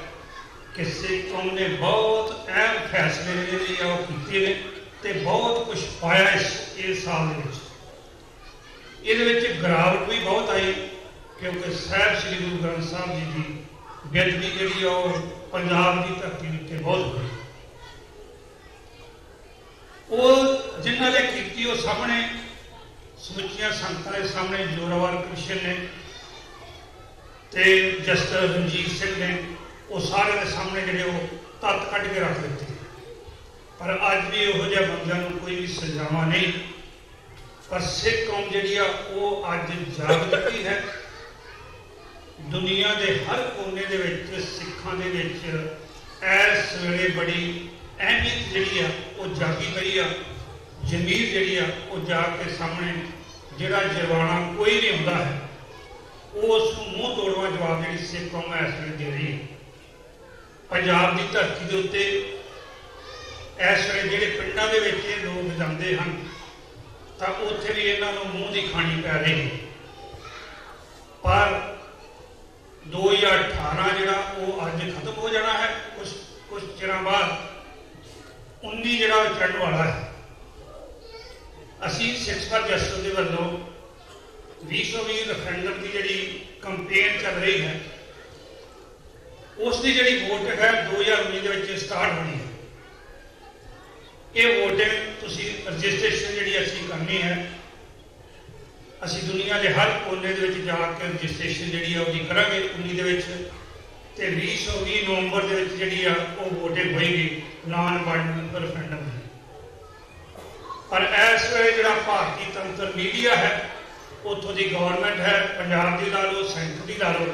Speaker 5: ਕਿ ਸਿੱਖ ਕੌਮ ਨੇ ਬਹੁਤ ਅਹਿਮ ਫੈਸਲੇ ਜਿਹੜੇ ਆ ਉਹ ਕੀਤੇ ਨੇ ਤੇ ਬਹੁਤ ਕੁਝ ਪਾਇਆ ਇਸ ਸਾਲ ਦੇ ਵਿੱਚ। ਇਹਦੇ ਵਿੱਚ ਗਿਰਾਵਟ ਵੀ ਬਹੁਤ ਆਈ ਕਿਉਂਕਿ ਸਾਹਿਬ ਸ੍ਰੀ ਗੁਰੂ ਗ੍ਰੰਥ ਸਾਹਿਬ ਜੀ ਦੀ ਬੇਅਦਬੀ ਜਿਹੜੀ ਉਹ ਪੰਜਾਬ ਦੀ ਧਰਤੀ ਉੱਤੇ ਬਹੁਤ ਹੋਈ। ਉਹ ਜਿਨ੍ਹਾਂ ਨੇ ਕੀਤੀ ਉਹ ਸਾਹਮਣੇ ਸਮੁੱਚੀਆਂ ਸੰਗਤਾਂ ਦੇ ਸਾਹਮਣੇ ਜੋਰਾਵਰ ਕ੍ਰਿਸ਼ਨ ਨੇ ਤੇ ਜਸਟਿਸ ਰਣਜੀਤ ਸਿੰਘ ਨੇ ਉਹ ਸਾਰੇ ਦੇ ਸਾਹਮਣੇ ਜਿਹੜੇ ਉਹ ਤੱਤ ਕੱਢ ਕੇ ਰੱਖ ਦਿੱਤੇ। ਪਰ ਅੱਜ ਵੀ ਇਹੋ ਜਿਹੇ ਬੰਦਿਆਂ ਨੂੰ ਕੋਈ ਵੀ ਸਜ਼ਾਵਾਂ ਨਹੀਂ। ਪਰ ਸਿੱਖ ਕੌਮ ਜਿਹੜੀ ਆ ਉਹ ਅੱਜ ਜਾਗ ਚੁੱਕੀ ਹੈ। ਦੁਨੀਆ ਦੇ ਹਰ ਕੋਨੇ ਦੇ ਵਿੱਚ ਸਿੱਖਾਂ ਦੇ ਵਿੱਚ ਇਸ ਵੇਲੇ ਬੜੀ ਅਹਿਮੀਅਤ ਜਿਹੜੀ ਆ ਉਹ ਜਾਗੀ ਪਈ ਆ। ਜ਼ਮੀਰ ਜਿਹੜੀ ਆ ਉਹ ਜਾ ਕੇ ਸਾਹਮਣੇ ਜਿਹੜਾ ਜਰਵਾਣਾ ਕੋਈ ਨਹੀਂ ਹੁੰਦਾ ਹੈ ਉਸ ਨੂੰ ਮੂੰਹ ਤੋੜਵਾ ਜਵਾਬ ਜਿਹੜੀ ਸਿੱਖ ਕੌਮ ਇਸ ਵੇਲੇ ਦੇ ਰਹੀ ਹੈ। ਪੰਜਾਬ ਦੀ ਧਰਤੀ ਦੇ ਉੱਤੇ ਇਸ ਵੇਲੇ ਜਿਹੜੇ ਪਿੰਡਾਂ ਦੇ ਵਿੱਚ ਇਹ ਲੋਕ ਜਾਂਦੇ ਹਨ ਤਾਂ ਉੱਥੇ ਵੀ ਇਹਨਾਂ ਨੂੰ ਮੂੰਹ ਦੀ ਖਾਣੀ ਪੈ ਰਹੀ ਹੈ। ਪਰ 2018 ਜਿਹੜਾ ਉਹ ਅੱਜ ਖਤਮ ਹੋ ਜਾਣਾ ਹੈ। ਕੁਝ ਚਿਰਾਂ ਬਾਅਦ 19 ਜਿਹੜਾ ਚੜ੍ਹਨ ਵਾਲਾ ਹੈ। ਅਸੀਂ ਸਿੱਖ ਫॉर ਜਸਟਿਸ ਦੇ ਵੱਲੋਂ 2020 ਰੈਫਰੈਂਡਮ ਦੀ ਜਿਹੜੀ ਕੰਪੇਨ ਚੱਲ ਰਹੀ ਹੈ ਉਸ ਦੀ ਜਿਹੜੀ ਵੋਟ ਹੈ 2019 ਦੇ ਵਿੱਚ ਸਟਾਰਟ ਹੋਣੀ ਹੈ। ਇਹ ਵੋਟਿੰਗ ਤੁਸੀਂ ਰਜਿਸਟ੍ਰੇਸ਼ਨ ਜਿਹੜੀ ਅਸੀਂ ਕਰਨੀ ਹੈ। ਅਸੀਂ ਦੁਨੀਆ ਦੇ ਹਰ ਕੋਨੇ ਦੇ ਵਿੱਚ ਜਾ ਕੇ ਰਜਿਸਟ੍ਰੇਸ਼ਨ ਜਿਹੜੀ ਆ ਉਹਦੀ ਕਰਾਂਗੇ 19 ਦੇ ਵਿੱਚ ਤੇ 2020 ਨਵੰਬਰ ਦੇ ਵਿੱਚ ਜਿਹੜੀ ਆ ਉਹ ਵੋਟਿੰਗ ਹੋਏਗੀ ਨਾਨ ਬਾਈਂਡਿੰਗ ਰੈਫਰੈਂਡਮ ਦੀ। ਪਰ ਇਸ ਵੇਲੇ ਜਿਹੜਾ ਭਾਰਤੀ ਤੰਤਰ ਮੀਡੀਆ ਹੈ, ਉੱਥੋਂ ਦੀ ਗਵਰਨਮੈਂਟ ਹੈ, ਪੰਜਾਬ ਦੀ ਲਾ ਲਓ, ਸੈਂਟਰ ਦੀ ਲਾ ਲਓ,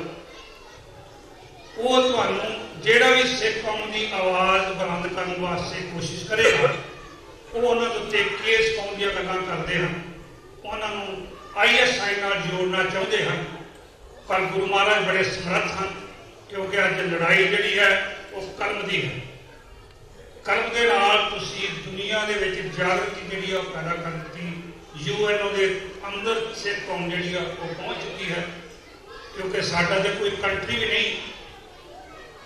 Speaker 5: ਉਹ ਤੁਹਾਨੂੰ ਜਿਹੜਾ ਵੀ ਸਿੱਖ ਕੌਮ ਦੀ ਆਵਾਜ਼ ਬੁਲੰਦ ਕਰਨ ਵਾਸਤੇ ਕੋਸ਼ਿਸ਼ ਕਰੇਗਾ ਉਹ ਉਹਨਾਂ ਦੇ ਉੱਤੇ ਕੇਸ ਪਾਉਣ ਦੀਆਂ ਗੱਲਾਂ ਕਰਦੇ ਹਨ। ਉਹਨਾਂ ਨੂੰ ISI ਨਾਲ ਜੋੜਨਾ ਚਾਹੁੰਦੇ ਹਨ। ਪਰ ਗੁਰੂ ਮਹਾਰਾਜ ਬੜੇ ਸਮਰੱਥ ਹਨ ਕਿਉਂਕਿ ਅੱਜ ਲੜਾਈ ਜਿਹੜੀ ਹੈ ਉਹ ਕਲਮ ਦੀ ਹੈ। ਕਲਮ ਦੇ ਨਾਲ ਤੁਸੀਂ ਦੁਨੀਆ ਦੇ ਵਿੱਚ ਜਾਗਰਤੀ ਜਿਹੜੀ ਆ ਉਹ ਪੈਦਾ ਕਰ ਦਿੱਤੀ। UN ਦੇ ਅੰਦਰ ਸਿੱਖ ਕੌਮ ਜਿਹੜੀ ਆ ਉਹ ਪਹੁੰਚ ਚੁੱਕੀ ਹੈ ਕਿਉਂਕਿ ਸਾਡਾ ਤੇ ਕੋਈ ਕੰਟਰੀ ਵੀ ਨਹੀਂ।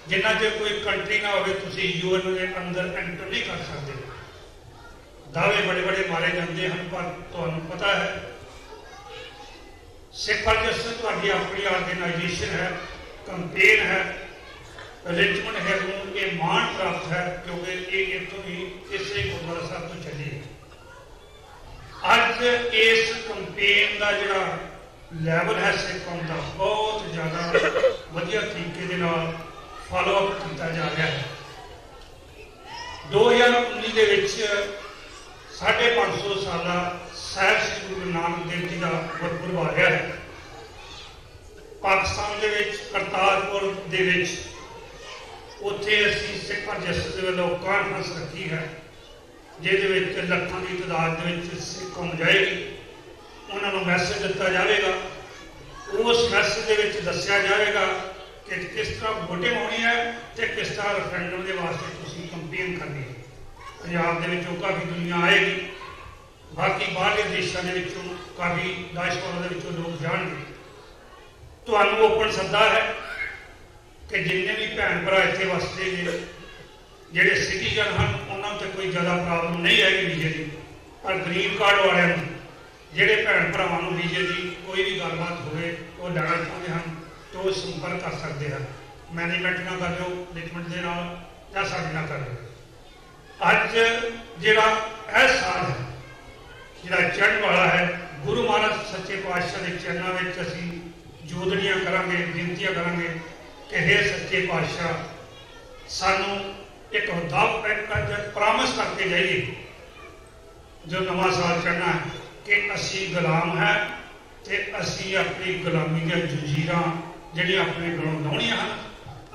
Speaker 5: ਜਿੰਨਾ ਚਿਰ ਕੋਈ ਕੰਟਰੀ ਨਾ ਹੋਵੇ ਤੁਸੀਂ UN ਦੇ ਅੰਦਰ ਐਂਟਰ ਨਹੀਂ ਕਰ ਸਕਦੇ। ਦਾਅਵੇ ਬੜੇ ਬੜੇ ਮਾਰੇ ਜਾਂਦੇ ਹਨ ਪਰ ਤੁਹਾਨੂੰ ਪਤਾ ਹੈ ਸਿੱਖ ਫॉर ਜਸਟਿਸ ਤੁਹਾਡੀ ਆਪਣੀ ਆਰਗੇਨਾਈਜੇਸ਼ਨ ਹੈ, ਕੰਪੇਨ ਹੈ, ਰਿਚਮੰਡ ਹੈ ਨੂੰ ਇਹ ਮਾਣ ਪ੍ਰਾਪਤ ਹੈ ਕਿਉਂਕਿ ਇਹ ਇੱਥੋਂ ਹੀ ਇਸੇ ਗੁਰਦੁਆਰਾ ਸਾਹਿਬ ਤੋਂ ਚੱਲੀ ਹੈ। ਅੱਜ ਇਸ ਕੰਪੇਨ ਦਾ ਜਿਹੜਾ ਲੈਵਲ ਹੈ ਸਿੱਖ ਕੌਮ ਦਾ ਬਹੁਤ ਜ਼ਿਆਦਾ ਵਧੀਆ ਤਰੀਕੇ ਦੇ ਨਾਲ ਫਾਲੋ ਅਪ ਕੀਤਾ ਜਾ ਰਿਹਾ ਹੈ। 2019 ਦੇ ਵਿੱਚ 550 ਸਾਲਾ ਸਾਹਿਬ ਸ੍ਰੀ ਗੁਰੂ ਨਾਨਕ ਦੇਵ ਜੀ ਦਾ ਗੁਰਪੁਰਬ ਆ ਰਿਹਾ ਹੈ। ਪਾਕਿਸਤਾਨ ਦੇ ਵਿੱਚ ਕਰਤਾਰਪੁਰ ਦੇ ਵਿੱਚ ਉੱਥੇ ਅਸੀਂ ਸਿੱਖ ਫॉर ਜਸਟਿਸ ਦੇ ਵੱਲੋਂ ਕਾਨਫਰੰਸ ਰੱਖੀ ਹੈ ਜਿਹਦੇ ਵਿੱਚ ਲੱਖਾਂ ਦੀ ਤਾਦਾਦ ਦੇ ਵਿੱਚ ਸਿੱਖ ਕੌਮ ਜਾਏਗੀ। ਉਹਨਾਂ ਨੂੰ ਮੈਸੇਜ ਦਿੱਤਾ ਜਾਵੇਗਾ। ਉਸ ਮੈਸੇਜ ਦੇ ਵਿੱਚ ਦੱਸਿਆ ਜਾਵੇਗਾ ਕਿ ਕਿਸ ਤਰ੍ਹਾਂ ਵੋਟਿੰਗ ਹੋਣੀ ਹੈ ਤੇ ਕਿਸ ਤਰ੍ਹਾਂ ਰੈਫਰੈਂਡਮ ਦੇ ਵਾਸਤੇ ਤੁਸੀਂ ਕੰਪੇਨ ਕਰਨੀ ਹੈ। ਪੰਜਾਬ ਦੇ ਵਿੱਚੋਂ ਕਾਫੀ ਦੁਨੀਆ ਆਏਗੀ, ਬਾਕੀ ਬਾਹਰਲੇ ਦੇਸ਼ਾਂ ਦੇ ਵਿੱਚੋਂ ਕਾਫੀ ਡਾਇਸਪੋਰਾ ਦੇ ਵਿੱਚੋਂ ਲੋਕ ਜਾਣਗੇ। ਤੁਹਾਨੂੰ ਓਪਨ ਸੱਦਾ ਹੈ ਕਿ ਜਿੰਨੇ ਵੀ ਭੈਣ ਭਰਾ ਇੱਥੇ ਵਸਦੇ ਨੇ ਜਿਹੜੇ ਸਿਟੀਜ਼ਨ ਹਨ ਉਹਨਾਂ ਤੇ ਕੋਈ ਜ਼ਿਆਦਾ ਪ੍ਰੋਬਲਮ ਨਹੀਂ ਹੈਗੀ ਵੀਜ਼ੇ ਦੀ। ਪਰ ਗ੍ਰੀਨ ਕਾਰਡ ਵਾਲਿਆਂ ਨੂੰ, ਜਿਹੜੇ ਭੈਣ ਭਰਾਵਾਂ ਨੂੰ ਵੀਜ਼ੇ ਦੀ ਕੋਈ ਵੀ ਗੱਲਬਾਤ ਹੋਵੇ ਉਹ ਲੈਣਾ ਚਾਹੁੰਦੇ ਹਨ ਤਾਂ ਉਹ ਸੰਪਰਕ ਕਰ ਸਕਦੇ ਹਨ। ਮੈਨੇਜਮੈਂਟ ਨਾਲ ਕਰ ਲਿਓ, ਮੈਨੇਜਮੈਂਟ ਦੇ ਨਾਲ, ਜਾਂ ਸਾਡੇ ਨਾਲ ਕਰ ਲਿਓ। ਅੱਜ ਜਿਹੜਾ ਇਹ ਸਾਲ ਹੈ, ਜਿਹੜਾ ਚੜ੍ਹਨ ਵਾਲਾ ਹੈ, ਗੁਰੂ ਮਹਾਰਾਜ ਸੱਚੇ ਪਾਤਸ਼ਾਹ ਦੇ ਚਰਨਾਂ ਵਿੱਚ ਅਸੀਂ ਜੋਦੜੀਆਂ ਕਰਾਂਗੇ, ਬੇਨਤੀਆਂ ਕਰਾਂਗੇ ਕਿ ਹੇ ਸੱਚੇ ਪਾਤਸ਼ਾਹ, ਸਾਨੂੰ ਇੱਕ ਪ੍ਰਾਮਿਸ ਕਰਕੇ ਜਾਈਏ ਜੋ ਨਵਾਂ ਸਾਲ ਚੜ੍ਹਨਾ ਹੈ ਕਿ ਅਸੀਂ ਗੁਲਾਮ ਹੈ ਤੇ ਅਸੀਂ ਆਪਣੀ ਗੁਲਾਮੀ ਦੀਆਂ ਜੰਜੀਰਾਂ ਜਿਹੜੀਆਂ ਆਪਣੇ ਗਲੋਂ ਲਾਉਣੀਆਂ ਹਨ,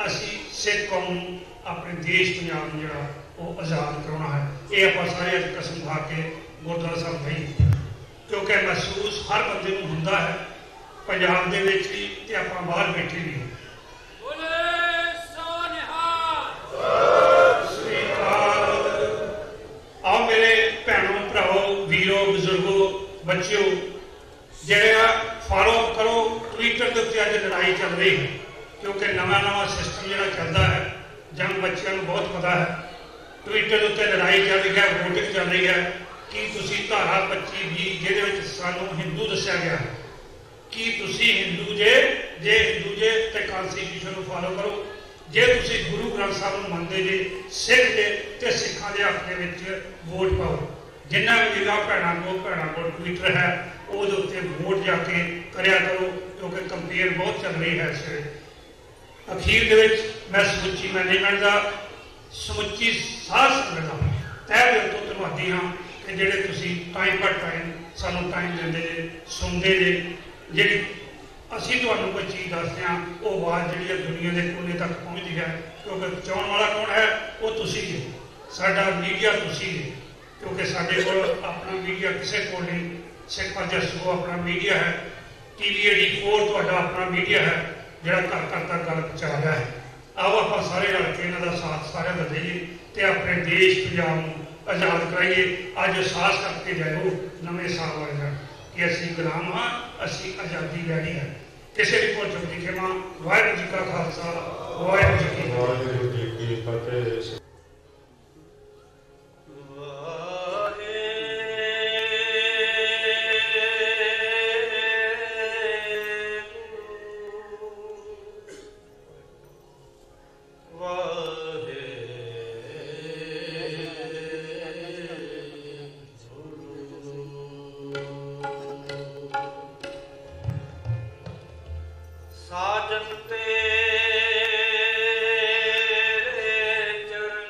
Speaker 5: ਅਸੀਂ ਸਿੱਖ ਕੌਮ ਨੂੰ, ਆਪਣੇ ਦੇਸ਼ ਪੰਜਾਬ ਨੂੰ ਜਿਹੜਾ ਉਹ ਆਜ਼ਾਦ ਕਰਾਉਣਾ ਹੈ। ਇਹ ਆਪਾਂ ਸਾਰੇ ਅੱਜ ਕਸਮ ਖਾ ਕੇ ਗੁਰਦੁਆਰਾ ਸਾਹਿਬ ਗਏ, ਕਿਉਂਕਿ ਮਹਿਸੂਸ ਹਰ ਬੰਦੇ ਨੂੰ ਹੁੰਦਾ ਹੈ, ਪੰਜਾਬ ਦੇ ਵਿੱਚ ਵੀ ਤੇ ਆਪਾਂ ਬਾਹਰ ਬੈਠੇ ਵੀ। आओ मेरे भैनों भराओ वीरो बजुर्गो बच्चों, जरा फॉलोअप करो। ट्विटर के उत्ते अज लड़ाई चल रही है, क्योंकि नवा नवा सिस्टम जो चलता है, जंग बच्चों को बहुत पता है। ट्विटर के उत्ते लड़ाई चल रही है, वोटिंग चल रही है कि तुसी धारा 25 जिहदे सानू हिंदू दस्या गया कि तुसी हिंदू जे हिंदू जे ते कॉन्स्टिट्यूशन को फॉलो करो, जे तुसी गुरु ग्रंथ साहब को मनते जे, सिख जे ते सिखां दे हक दे विच वोट पाओ। जिन्ना भी जिला भैनों को ट्विटर है ਉਹਦੇ ਉੱਤੇ ਵੋਟ ਜਾ ਕੇ ਕਰਿਆ ਕਰੋ, ਕਿਉਂਕਿ ਕੰਪੇਅਰ ਬਹੁਤ ਚੱਲ ਰਹੀ ਹੈ ਇਸ ਵੇਲੇ। ਅਖੀਰ ਦੇ ਵਿੱਚ ਮੈਂ ਸਮੁੱਚੀ ਮੈਨੇਜਮੈਂਟ ਦਾ, ਸਮੁੱਚੀ ਸਾਧ ਸੰਗਤ ਦਾ ਤਹਿ ਦਿਲ ਤੋਂ ਧੰਨਵਾਦੀ ਹਾਂ ਕਿ ਜਿਹੜੇ ਤੁਸੀਂ ਟਾਈਮ ਪਰ ਟਾਈਮ ਸਾਨੂੰ ਟਾਈਮ ਦਿੰਦੇ ਜੇ, ਸੁਣਦੇ ਜੇ। ਜਿਹੜੀ ਅਸੀਂ ਤੁਹਾਨੂੰ ਕੋਈ ਚੀਜ਼ ਦੱਸਦੇ ਹਾਂ ਉਹ ਆਵਾਜ਼ ਜਿਹੜੀ ਹੈ ਦੁਨੀਆ ਦੇ ਕੋਨੇ ਤੱਕ ਪਹੁੰਚਦੀ ਹੈ, ਕਿਉਂਕਿ ਪਹੁੰਚਾਉਣ ਵਾਲਾ ਕੌਣ ਹੈ? ਉਹ ਤੁਸੀਂ ਜੀ, ਸਾਡਾ ਮੀਡੀਆ ਤੁਸੀਂ ਜੀ, ਕਿਉਂਕਿ ਸਾਡੇ ਕੋਲ ਆਪਣਾ ਮੀਡੀਆ ਕਿਸੇ ਕੋਲ ਨਹੀਂ। ਸਿੱਖ ਪੰਥ ਸਗੋਂ ਆਪਣਾ ਮੀਡੀਆ ਹੈ, TV 84 ਤੁਹਾਡਾ ਆਪਣਾ ਮੀਡੀਆ ਹੈ ਜਿਹੜਾ ਘਰ ਘਰ ਤੱਕ ਗੱਲ ਪਹੁੰਚਾ ਰਿਹਾ ਹੈ। ਆਓ ਆਪਾਂ ਸਾਰੇ ਰਲ ਕੇ ਇਹਨਾਂ ਦਾ ਸਾਥ ਸਾਰਿਆਂ ਦਾ ਦੇਈਏ ਤੇ ਆਪਣੇ ਦੇਸ਼ ਪੰਜਾਬ ਨੂੰ ਆਜ਼ਾਦ ਕਰਾਈਏ। ਅੱਜ ਅਹਿਸਾਸ ਕਰਕੇ ਜਾਇਓ ਨਵੇਂ ਸਾਲ ਵਾਲੇ ਦਿਨ ਕਿ ਅਸੀਂ ਗੁਲਾਮ ਹਾਂ, ਅਸੀਂ ਆਜ਼ਾਦੀ ਲੈਣੀ ਹੈ। ਕਿਸੇ ਵੀ ਭੁੱਲ ਚੁੱਕ ਦੀ ਖਿਮਾ। ਵਾਹਿਗੁਰੂ ਜੀ ਕਾ ਖਾਲਸਾ, ਵਾਹਿਗੁਰੂ ਜੀ ਕੀ ਫਤਿਹ।
Speaker 4: साजन तेरे चरण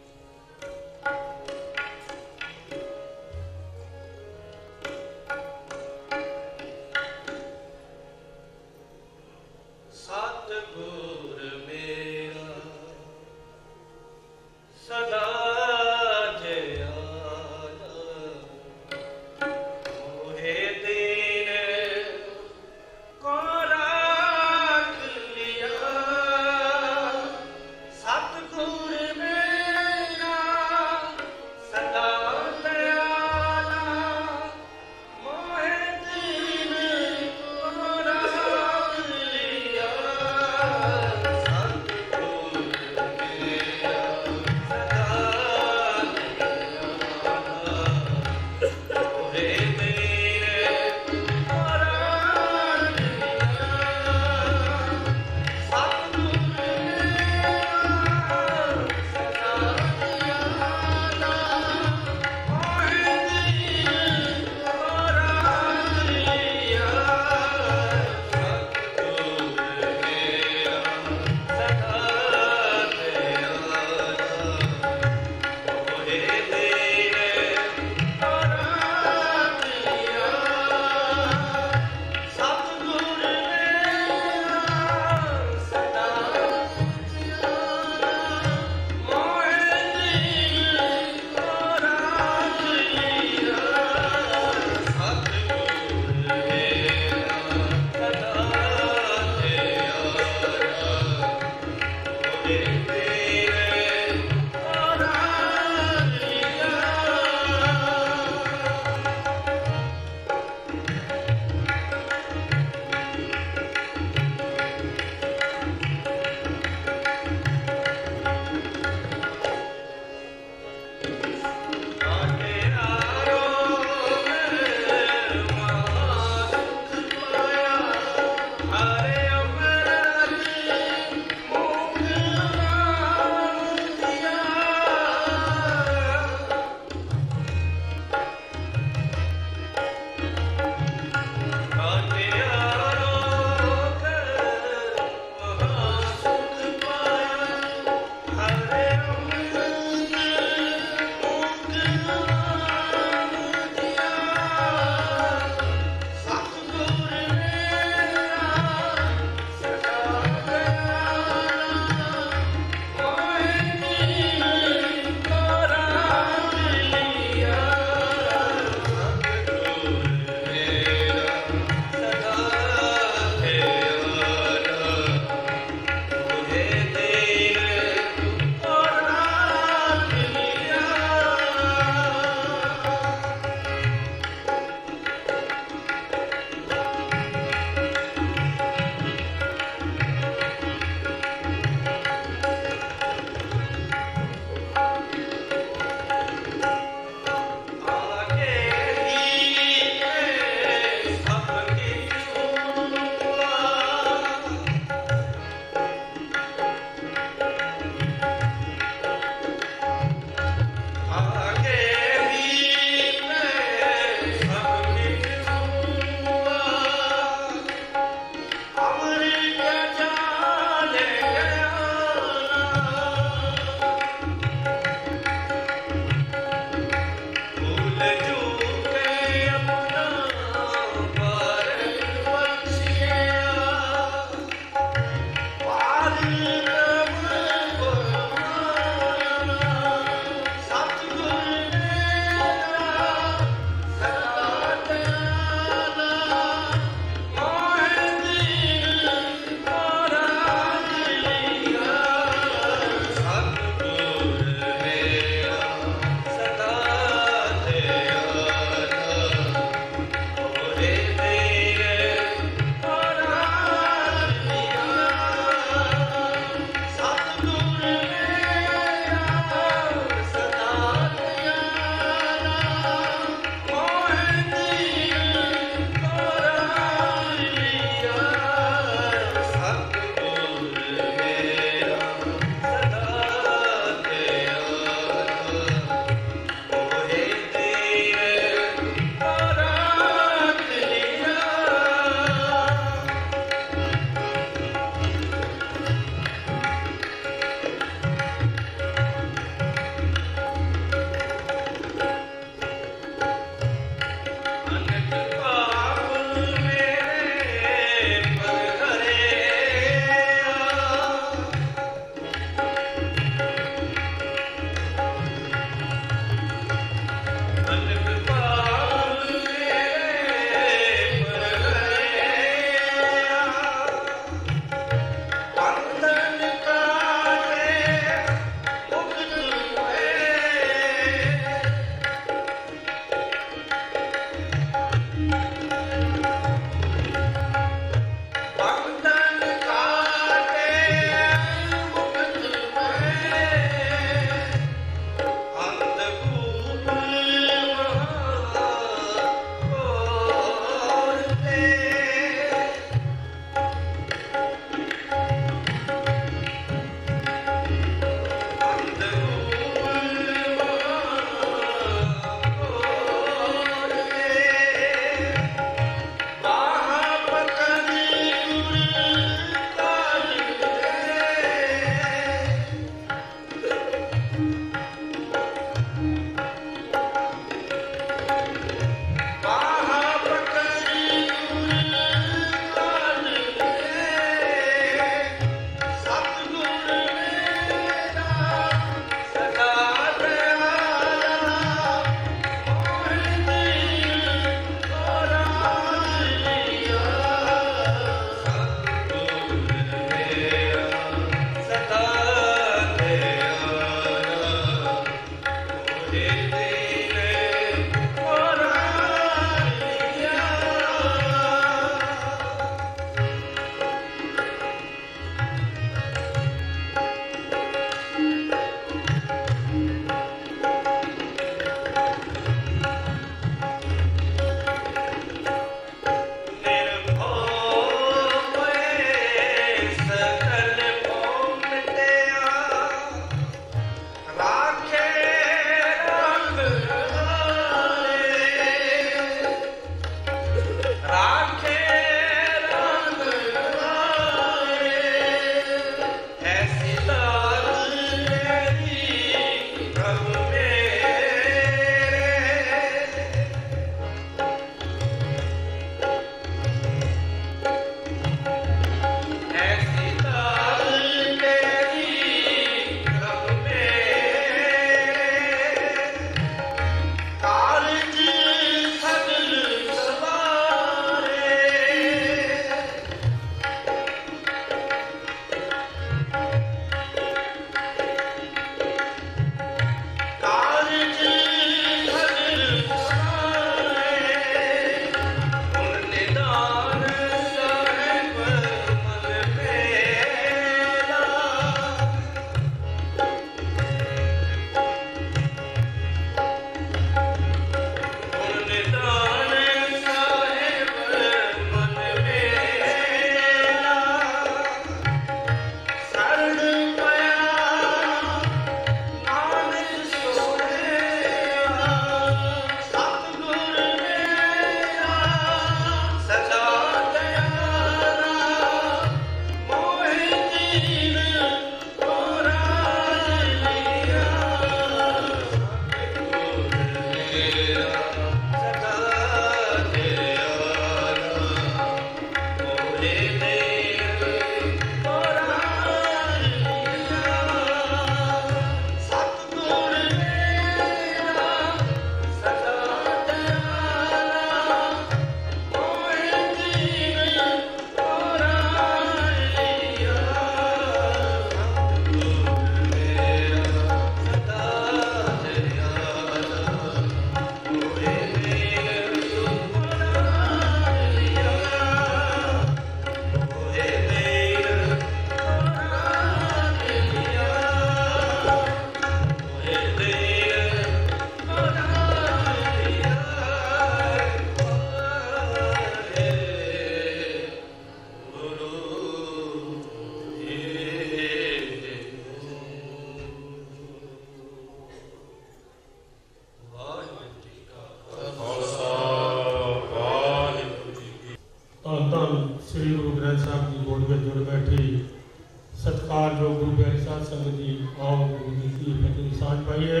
Speaker 6: ਸਤਿਕਾਰ ਜੋ ਗੁਰੂ ਪਿਆਰੀ ਸਾਧ ਸੰਗਤ ਜੀ, ਆਓ ਗੁਰੂ ਜੀ ਦੀ ਫਤਿਹ ਦੀ ਸਾਂਝ ਪਾਈਏ।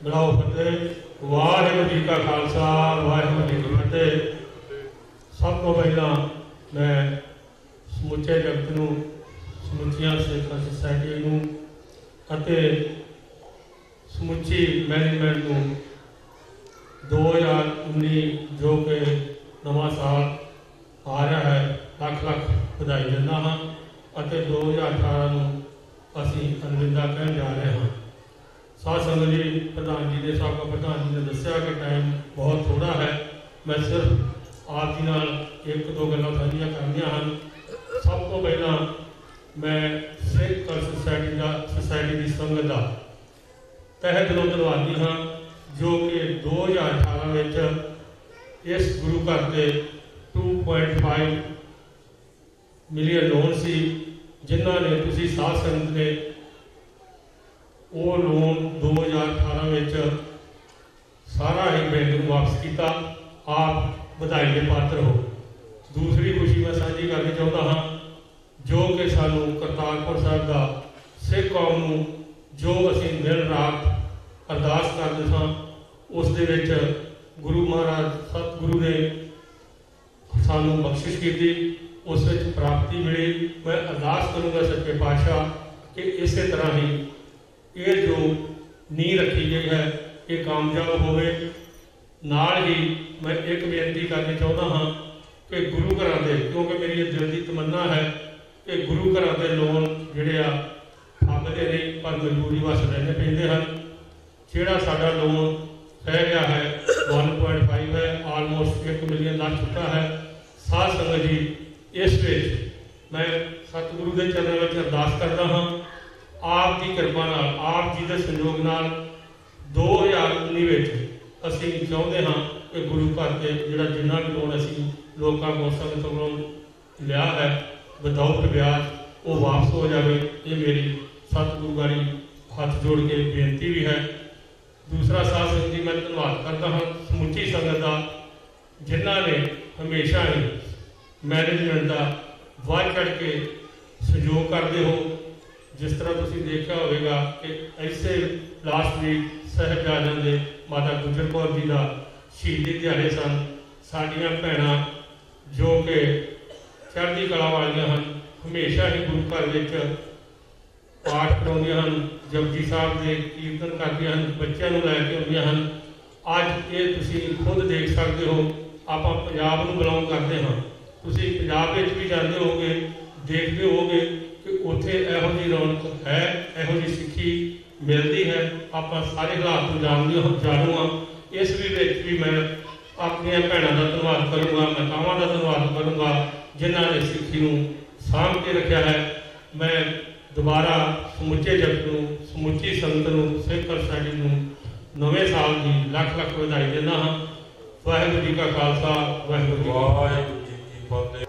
Speaker 6: ਬੁਲਾਓ ਫਤਿਹ। ਵਾਹਿਗੁਰੂ ਜੀ ਕਾ ਖਾਲਸਾ, ਵਾਹਿਗੁਰੂ ਜੀ ਕੀ ਫਤਿਹ। ਸਭ ਤੋਂ ਪਹਿਲਾਂ ਮੈਂ ਸਮੁੱਚੇ ਜਗਤ ਨੂੰ, ਸਮੁੱਚੀਆਂ ਸਿੱਖ ਸੁਸਾਇਟੀ ਨੂੰ ਅਤੇ ਸਮੁੱਚੀ ਮੈਨੇਜਮੈਂਟ ਨੂੰ 2019 ਜੋ ਕਿ ਨਵਾਂ ਸਾਲ ਆ ਰਿਹਾ ਹੈ, ਲੱਖ ਲੱਖ ਵਧਾਈ ਦਿੰਦਾ ਹਾਂ ਅਤੇ 2018 ਨੂੰ ਅਸੀਂ ਅਲਵਿਦਾ ਕਹਿਣ ਜਾ ਰਹੇ ਹਾਂ। ਸਾਧ ਸੰਗਤ ਜੀ, ਪ੍ਰਧਾਨ ਜੀ ਦੇ ਸਾਬਕਾ ਪ੍ਰਧਾਨ ਜੀ ਨੇ ਦੱਸਿਆ ਕਿ ਟਾਈਮ ਬਹੁਤ ਥੋੜ੍ਹਾ ਹੈ। ਮੈਂ ਸਿਰਫ ਆਪ ਜੀ ਨਾਲ ਇੱਕ ਦੋ ਗੱਲਾਂ ਸਾਂਝੀਆਂ ਕਰਨੀਆਂ ਹਨ। ਸਭ ਤੋਂ ਪਹਿਲਾਂ ਮੈਂ ਸਿੱਖ ਸੁਸਾਇਟੀ ਦੀ ਸੰਗਤ ਦਾ ਤਹਿ ਦਿਲੋਂ ਧੰਨਵਾਦੀ ਹਾਂ ਜੋ ਕਿ 2018 ਵਿੱਚ ਇਸ ਗੁਰੂ ਘਰ ਦੇ 2.5 ਮਿਲੀਅਨ ਲੋਨ ਸੀ, ਜਿਨ੍ਹਾਂ ਨੇ ਤੁਸੀਂ ਸਾਧ ਸੰਗਤ ਨੇ ਉਹ ਲੋਨ 2018 ਵਿੱਚ ਸਾਰਾ ਹੀ ਬੈਂਕ ਨੂੰ ਵਾਪਸ ਕੀਤਾ। ਆਪ ਵਧਾਈ ਦੇ ਪਾਤਰ ਹੋ। ਦੂਸਰੀ ਖੁਸ਼ੀ ਮੈਂ ਸਾਂਝੀ ਕਰਨੀ ਚਾਹੁੰਦਾ ਹਾਂ ਜੋ ਕਿ ਸਾਨੂੰ ਕਰਤਾਰਪੁਰ ਸਾਹਿਬ ਦਾ ਸਿੱਖ ਕੌਮ ਨੂੰ ਜੋ ਅਸੀਂ ਦਿਨ ਰਾਤ ਅਰਦਾਸ ਕਰਦੇ ਸਾਂ, ਉਸ ਦੇ ਵਿੱਚ ਗੁਰੂ ਮਹਾਰਾਜ ਸਤਿਗੁਰੂ ਨੇ ਸਾਨੂੰ ਬਖਸ਼ਿਸ਼ ਕੀਤੀ, ਉਸ ਵਿੱਚ ਪ੍ਰਾਪਤੀ ਮਿਲੀ। ਮੈਂ ਅਰਦਾਸ ਕਰੂੰਗਾ ਸੱਚੇ ਪਾਤਸ਼ਾਹ ਕਿ ਇਸੇ ਤਰ੍ਹਾਂ ਹੀ ਇਹ ਜੋ ਨੀਂਹ ਰੱਖੀ ਗਈ ਹੈ ਇਹ ਕਾਮਯਾਬ ਹੋਵੇ। ਨਾਲ ਹੀ ਮੈਂ ਇੱਕ ਬੇਨਤੀ ਕਰਨੀ ਚਾਹੁੰਦਾ ਹਾਂ ਕਿ ਗੁਰੂ ਘਰਾਂ ਦੇ, ਕਿਉਂਕਿ ਮੇਰੀ ਇਹ ਦਿਲ ਦੀ ਤਮੰਨਾ ਹੈ ਕਿ ਗੁਰੂ ਘਰਾਂ ਦੇ ਲੋਨ ਜਿਹੜੇ ਆ ਫੱਬਦੇ ਨਹੀਂ ਪਰ ਮਜਬੂਰੀ ਵਸ ਰਹਿਣੇ ਪੈਂਦੇ ਹਨ। ਜਿਹੜਾ ਸਾਡਾ ਲੋਨ ਰਹਿ ਗਿਆ ਹੈ 1.5 ਹੈ, ਆਲਮੋਸਟ 1 ਮਿਲੀਅਨ ਲੱਖ ਚੁੱਕਾ ਹੈ। ਸਾਧ ਸੰਗਤ ਜੀ, ਇਸ ਵਿੱਚ ਮੈਂ ਸਤਿਗੁਰੂ ਦੇ ਚਰਨਾਂ ਵਿੱਚ ਅਰਦਾਸ ਕਰਦਾ ਹਾਂ, ਆਪ ਦੀ ਕਿਰਪਾ ਨਾਲ, ਆਪ ਜੀ ਦੇ ਸੰਯੋਗ ਨਾਲ 2019 ਵਿੱਚ ਅਸੀਂ ਚਾਹੁੰਦੇ ਹਾਂ ਕਿ ਗੁਰੂ ਘਰ ਤੇ ਜਿਹੜਾ ਜਿੰਨਾ ਵੀ ਲੋਨ ਅਸੀਂ ਲੋਕਾਂ ਕੋਲ ਸੰਗਤ ਕੋਲੋਂ ਲਿਆ ਹੈ ਵਿਦਆਊਟ ਵਿਆਜ ਉਹ ਵਾਪਸ ਹੋ ਜਾਵੇ। ਇਹ ਮੇਰੀ ਸਤਿਗੁਰੂ ਗਾੜੀ ਹੱਥ ਜੋੜ ਕੇ ਬੇਨਤੀ ਵੀ ਹੈ। ਦੂਸਰਾ ਸਾਧ ਸੰਗਤ ਜੀ, ਮੈਂ ਧੰਨਵਾਦ ਕਰਦਾ ਹਾਂ ਸਮੁੱਚੀ ਸੰਗਤ ਦਾ ਜਿਨ੍ਹਾਂ ਨੇ ਹਮੇਸ਼ਾ ਹੀ ਮੈਨੇਜਮੈਂਟ ਦਾ ਵੱਧ ਚੜ੍ਹ ਕੇ ਸਹਿਯੋਗ ਕਰਦੇ ਹੋ। ਜਿਸ ਤਰ੍ਹਾਂ ਤੁਸੀਂ ਦੇਖਿਆ ਹੋਵੇਗਾ ਕਿ ਐਸੇ ਲਾਸਟ ਵੀਕ ਸਾਹਿਬਜ਼ਾਦਿਆਂ ਦੇ ਮਾਤਾ ਗੁਜਰ ਕੌਰ ਜੀ ਦਾ ਸ਼ਹੀਦੀ ਦਿਹਾੜੇ ਸਨ। ਸਾਡੀਆਂ ਭੈਣਾਂ ਜੋ ਕਿ ਚੜ੍ਹਦੀ ਕਲਾ ਵਾਲੀਆਂ ਹਨ, ਹਮੇਸ਼ਾ ਹੀ ਗੁਰੂ ਘਰ ਵਿੱਚ ਪਾਠ ਕਰਾਉਂਦੀਆਂ ਹਨ, ਜਪਜੀ ਸਾਹਿਬ ਦੇ ਕੀਰਤਨ ਕਰਦੀਆਂ ਹਨ, ਬੱਚਿਆਂ ਨੂੰ ਲੈ ਕੇ ਆਉਂਦੀਆਂ ਹਨ। ਅੱਜ ਇਹ ਤੁਸੀਂ ਖੁਦ ਦੇਖ ਸਕਦੇ ਹੋ, ਆਪਾਂ ਪੰਜਾਬ ਨੂੰ ਬਿਲੋਂਗ ਕਰਦੇ ਹਾਂ। ਤੁਸੀਂ ਪੰਜਾਬ ਵਿੱਚ ਵੀ ਜਾਂਦੇ ਹੋਵੋਗੇ, ਦੇਖਦੇ ਹੋਵੋਗੇ ਕਿ ਉੱਥੇ ਇਹੋ ਜਿਹੀ ਰੌਣਕ ਹੈ, ਇਹੋ ਜਿਹੀ ਸਿੱਖੀ ਮਿਲਦੀ ਹੈ। ਆਪਾਂ ਸਾਰੇ ਹਾਲਾਤ ਨੂੰ ਜਾਣੂ ਹਾਂ। ਇਸ ਵਿੱਚ ਵੀ ਮੈਂ ਆਪਣੀਆਂ ਭੈਣਾਂ ਦਾ ਧੰਨਵਾਦ ਕਰੂੰਗਾ, ਮਾਤਾਵਾਂ ਦਾ ਧੰਨਵਾਦ ਕਰੂੰਗਾ ਜਿਨ੍ਹਾਂ ਨੇ ਸਿੱਖੀ ਨੂੰ ਸਾਂਭ ਕੇ ਰੱਖਿਆ ਹੈ। ਮੈਂ ਦੁਬਾਰਾ ਸਮੁੱਚੇ ਜਗਤ ਨੂੰ, ਸਮੁੱਚੀ ਸੰਗਤ ਨੂੰ, ਸਿੱਖ ਸੁਸਾਇਟੀ ਨੂੰ ਨਵੇਂ ਸਾਲ ਦੀ ਲੱਖ ਲੱਖ ਵਧਾਈ ਦਿੰਦਾ ਹਾਂ। ਵਾਹਿਗੁਰੂ ਜੀ ਕਾ ਖਾਲਸਾ, ਵਾਹਿਗੁਰੂ ਜੀ ਕੀ ਫਤਿਹ।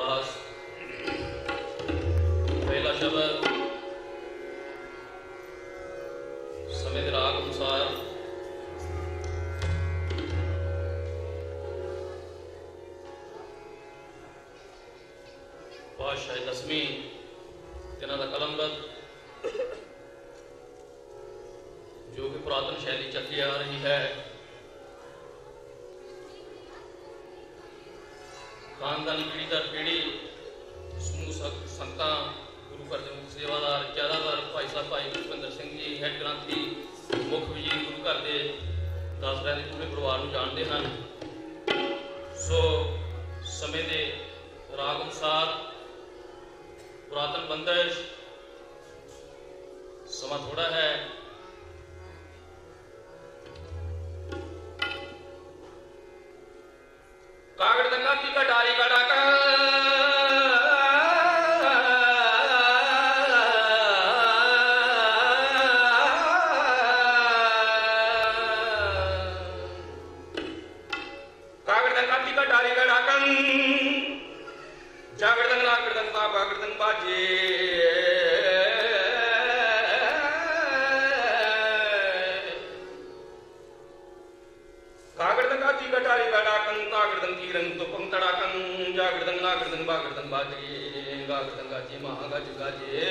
Speaker 7: अरदास। पहला शब्द समय के राग अनुसार पातशाह 10वीं तिन्हां दा कलमबंद जो कि पुरातन शैली चलती आ रही है। खानदानी पीढ़ी दर पीढ़ी समूह संगतां गुरु घर के मुख सेवादार ज्यादातर भाई साहब भाई भुपिंदर सिंह जी हैड ग्रंथी मुख वजीर गुरु घर के दासरिਆਂ ਦੇ पूरे परिवार ਨੂੰ जाणते हैं। सो समय के राग अनुसार पुरातन बंदिश समा थोड़ा है। कागड़ दंगा की कटारी का डाका कागड़ दंगा की कटारी का डाकन जागड़ दंग लागड़ दंग बा बागड़ दंग बाजे कागड़दंगा की कटारी का डाकन तागड़दंग की रंग तो पंग तड़ाकन जागड़दंग नागड़दंग बागड़दंग बाजे गागड़दंगा जी महागज गाजे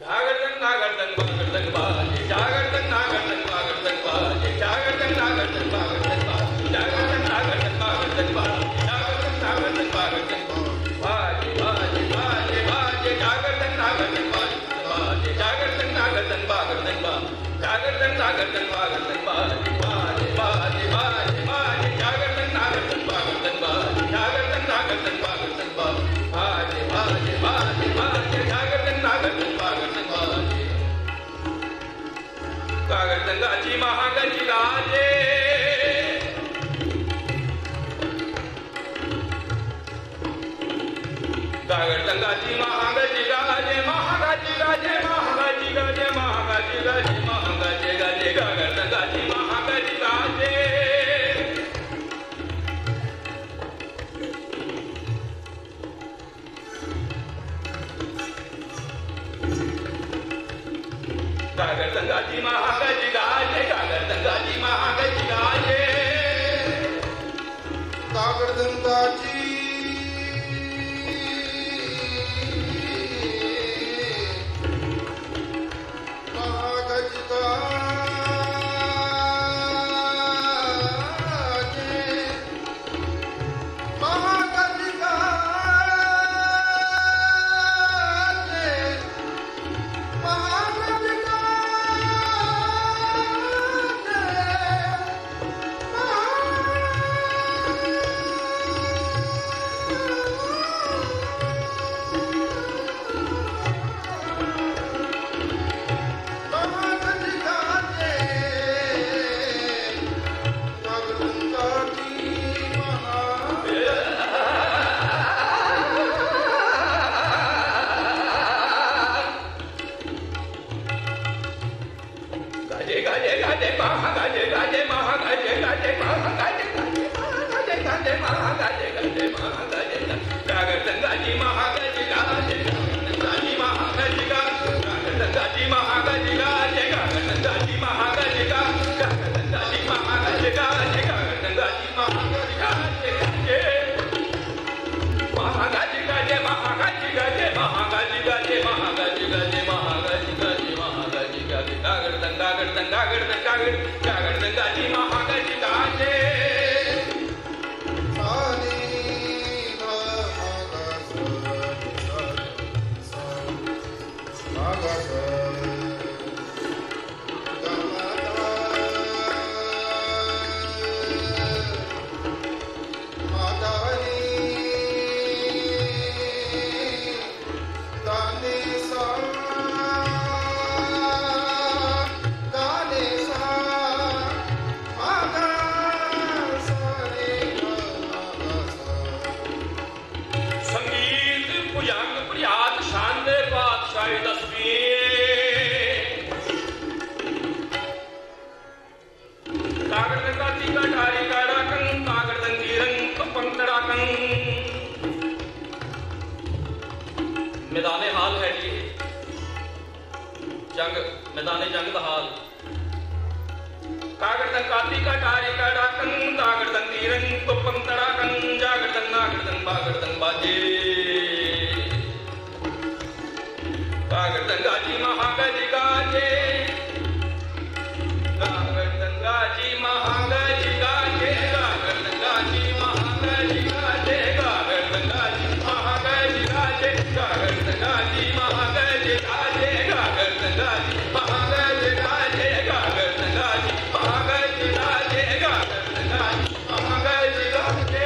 Speaker 7: जागड़दंग नागड़दंग बागड़दंग बाजे जागड़दंग नागड़दंग बागड़दंग बाजे जागड़दंग नागड़दंग बागड़दंग बाजे जागड़दंग नागड़दंग बागड़दंग बाजे जागड़दंग नागड़दंग बागड़दंग बाजे बाजे बाजे बाजे जागड़दंग नागड़दंग बाजे जागड़दंग नागड़दंग बागड़दंग बाजे जागड़दंग नागड़दंग बागड़दंग बाजे बाजे बाजे बाजे बाजे जागड़दंग नागड़दंग बागड़दंग बाजे जागड़दंग नागड़दंग बागड़दंग बाजे बाजे बाजे बाजे जागड़दंग नागड़दंग बागड़दंग बाजे कागड़दंगा जी महागज गाजे कागड़दंगा जी महागज गाजे महागज गाजे महागज गाजे महागज गाजे महागज गाजे कागड़दंगा जी महागज गाजे कागड़दंगा जी महागज गाजे कागड़दंगा जी महागज गाजे
Speaker 2: कागड़दंगा जी
Speaker 7: तीरंग पंतड़ा कंग जागरदंग नागरदंग बागरदंग बाजे गागरदंगा जी महागज गाजे गागरदंगा जी महागज गाजे गागरदंगा जी महागज गाजे गागरदंगा जी महागज गाजे गागरदंगा जी महागज गाजे गागरदंगा जी महागज गाजे गागरदंगा जी महागज गाजे गागरदंगा जी महागज गाजे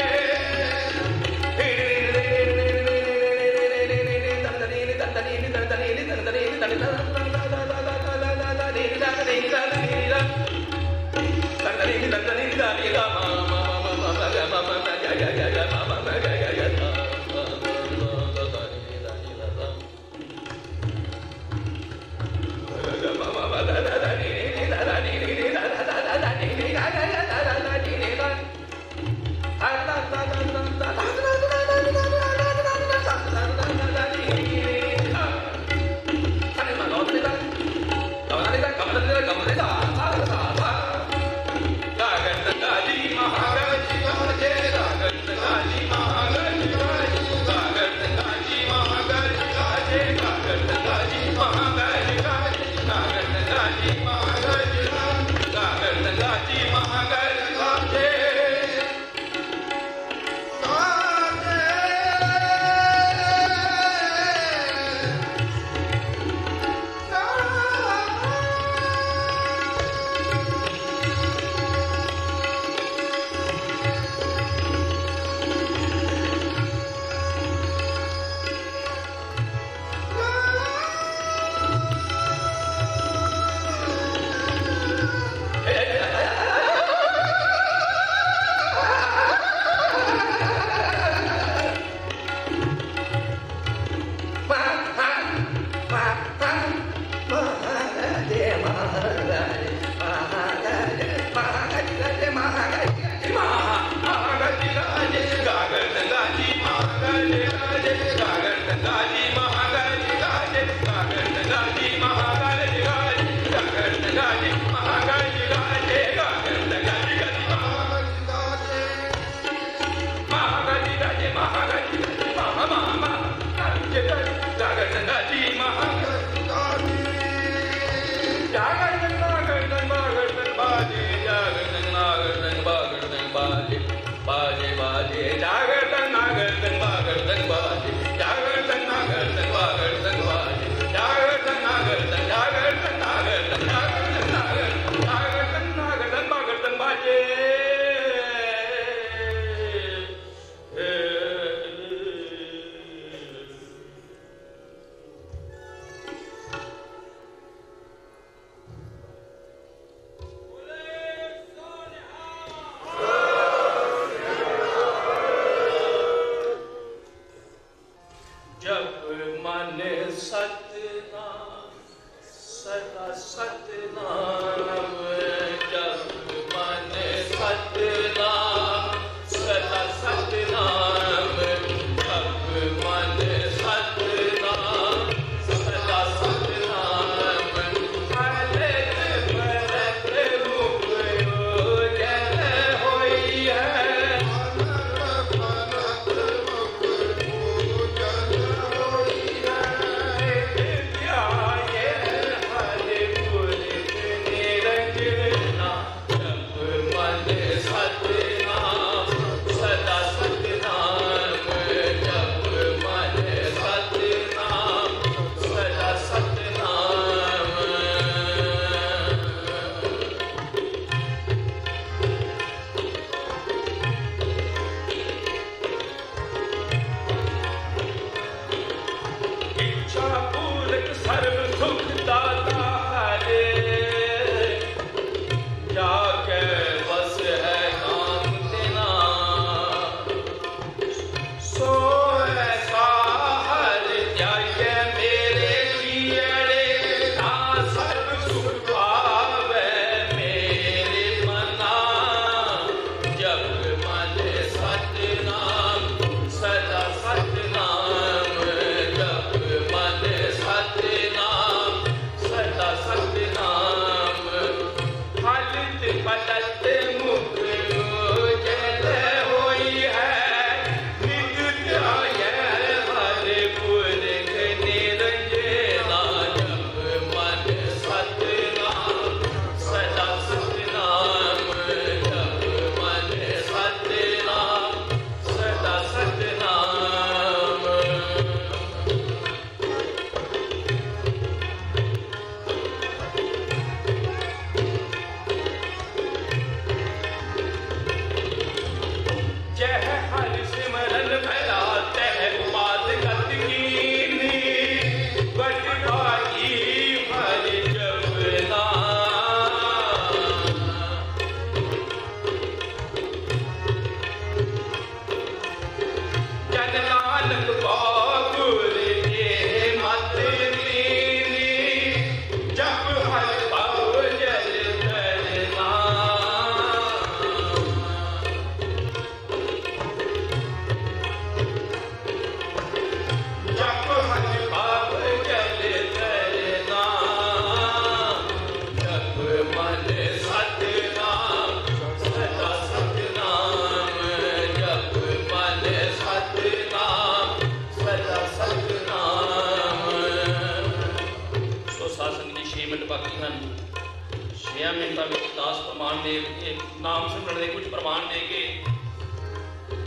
Speaker 7: ਪ੍ਰਮਾਣ ਦੇ ਕੇ, ਨਾਮ ਸਿਮਰਨ ਦੇ ਕੁਝ ਪ੍ਰਮਾਣ ਦੇ ਕੇ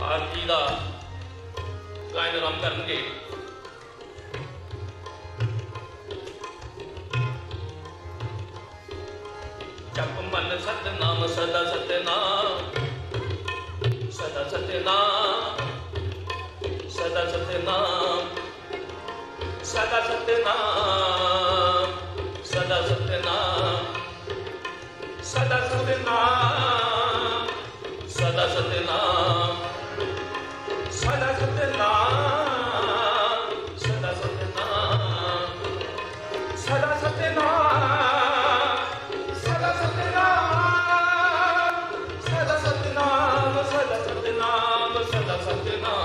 Speaker 7: ਆਪ ਜੀ ਦਾ ਗਾਇਨ ਆਰੰਭ ਕਰਨਗੇ। ਜਪ ਮਨ ਸਤਨਾਮ ਸਦਾ ਸਤਨਾਮ, ਸਦਾ ਸਤਨਾਮ, ਸਦਾ ਸਤਨਾਮ, ਸਦਾ ਸਤਨਾਮ, ਸਦਾ ਸਤਨਾਮ, ਸਦਾ ਸਤਨਾਮ, ਸਦਾ ਸਤਨਾਮ, ਸਦਾ ਸਤਨਾਮ, ਸਦਾ ਸਤਨਾਮ, ਸਦਾ ਸਤਨਾਮ, ਸਦਾ ਸਤਨਾਮ, ਸਦਾ ਸਤਨਾਮ, ਸਦਾ ਸਤਨਾਮ, ਸਦਾ Satnam.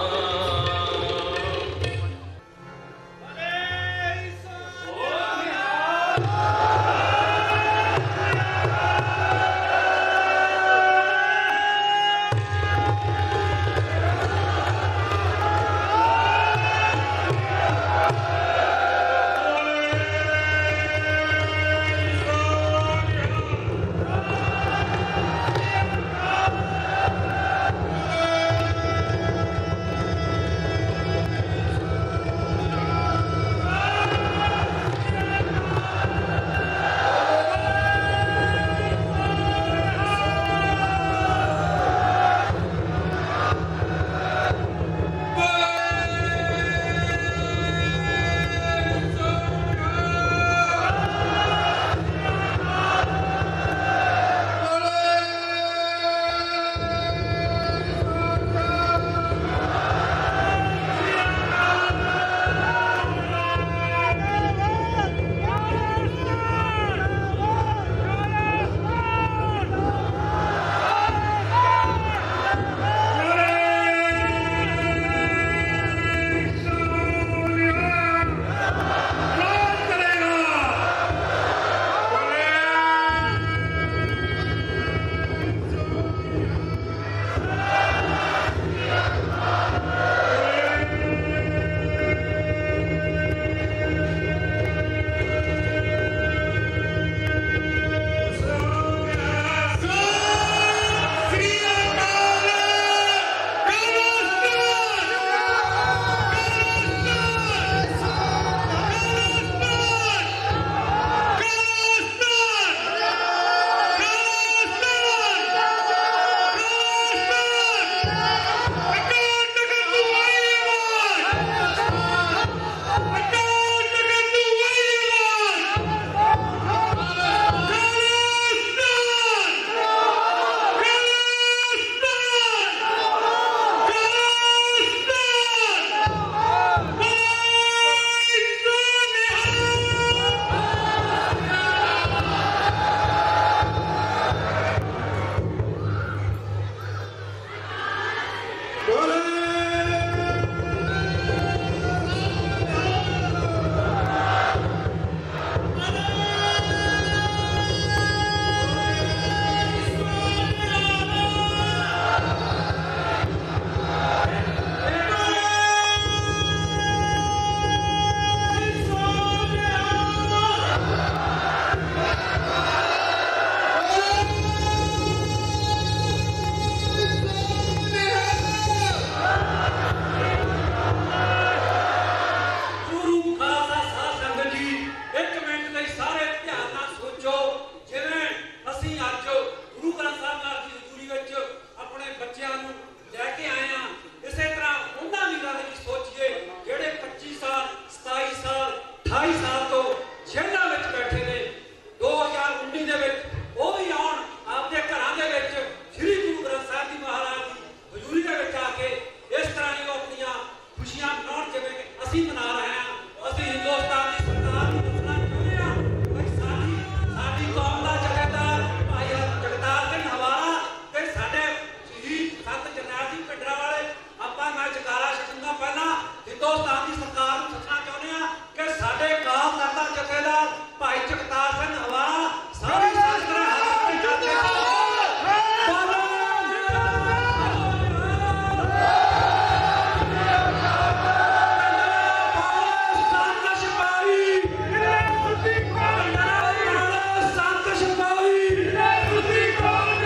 Speaker 8: Santo Shambhavi!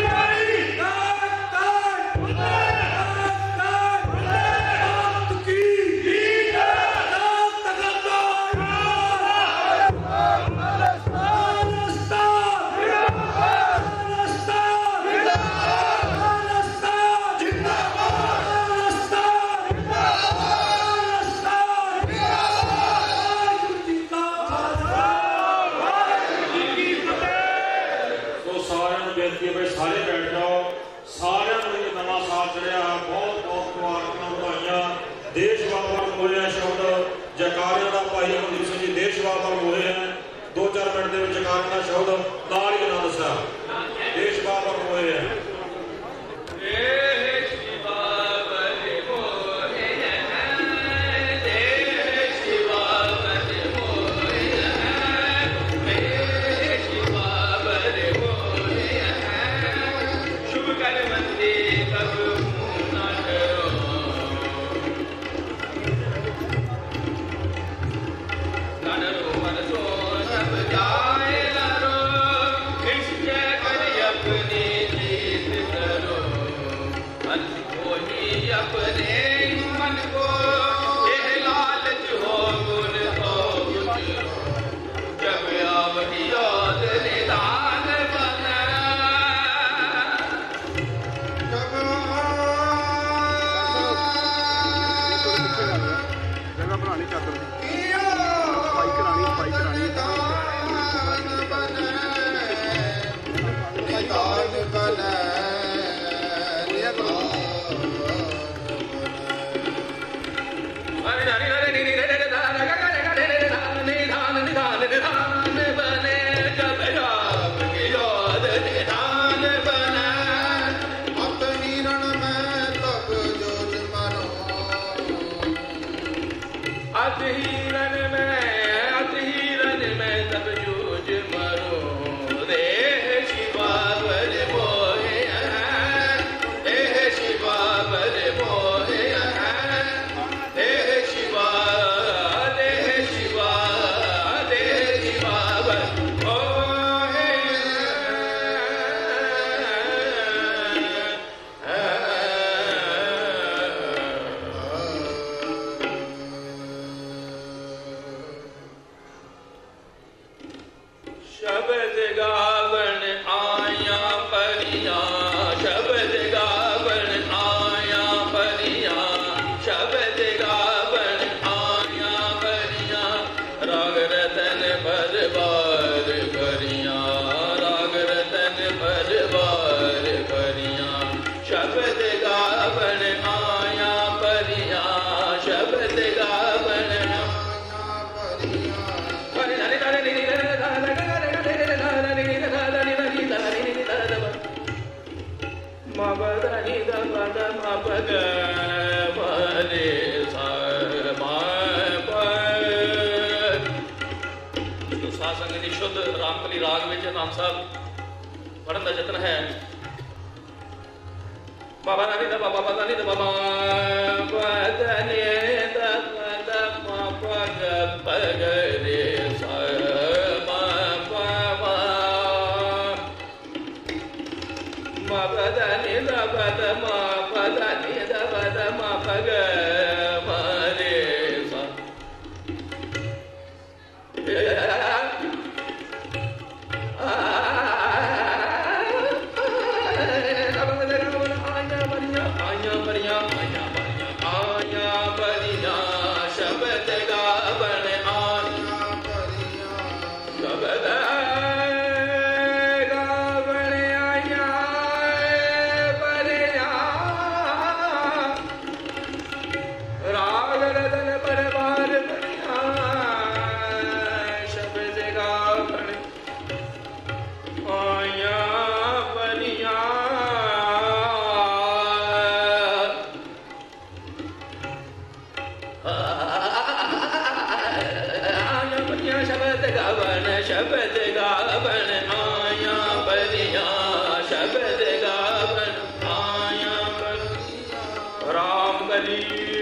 Speaker 7: Ram Kali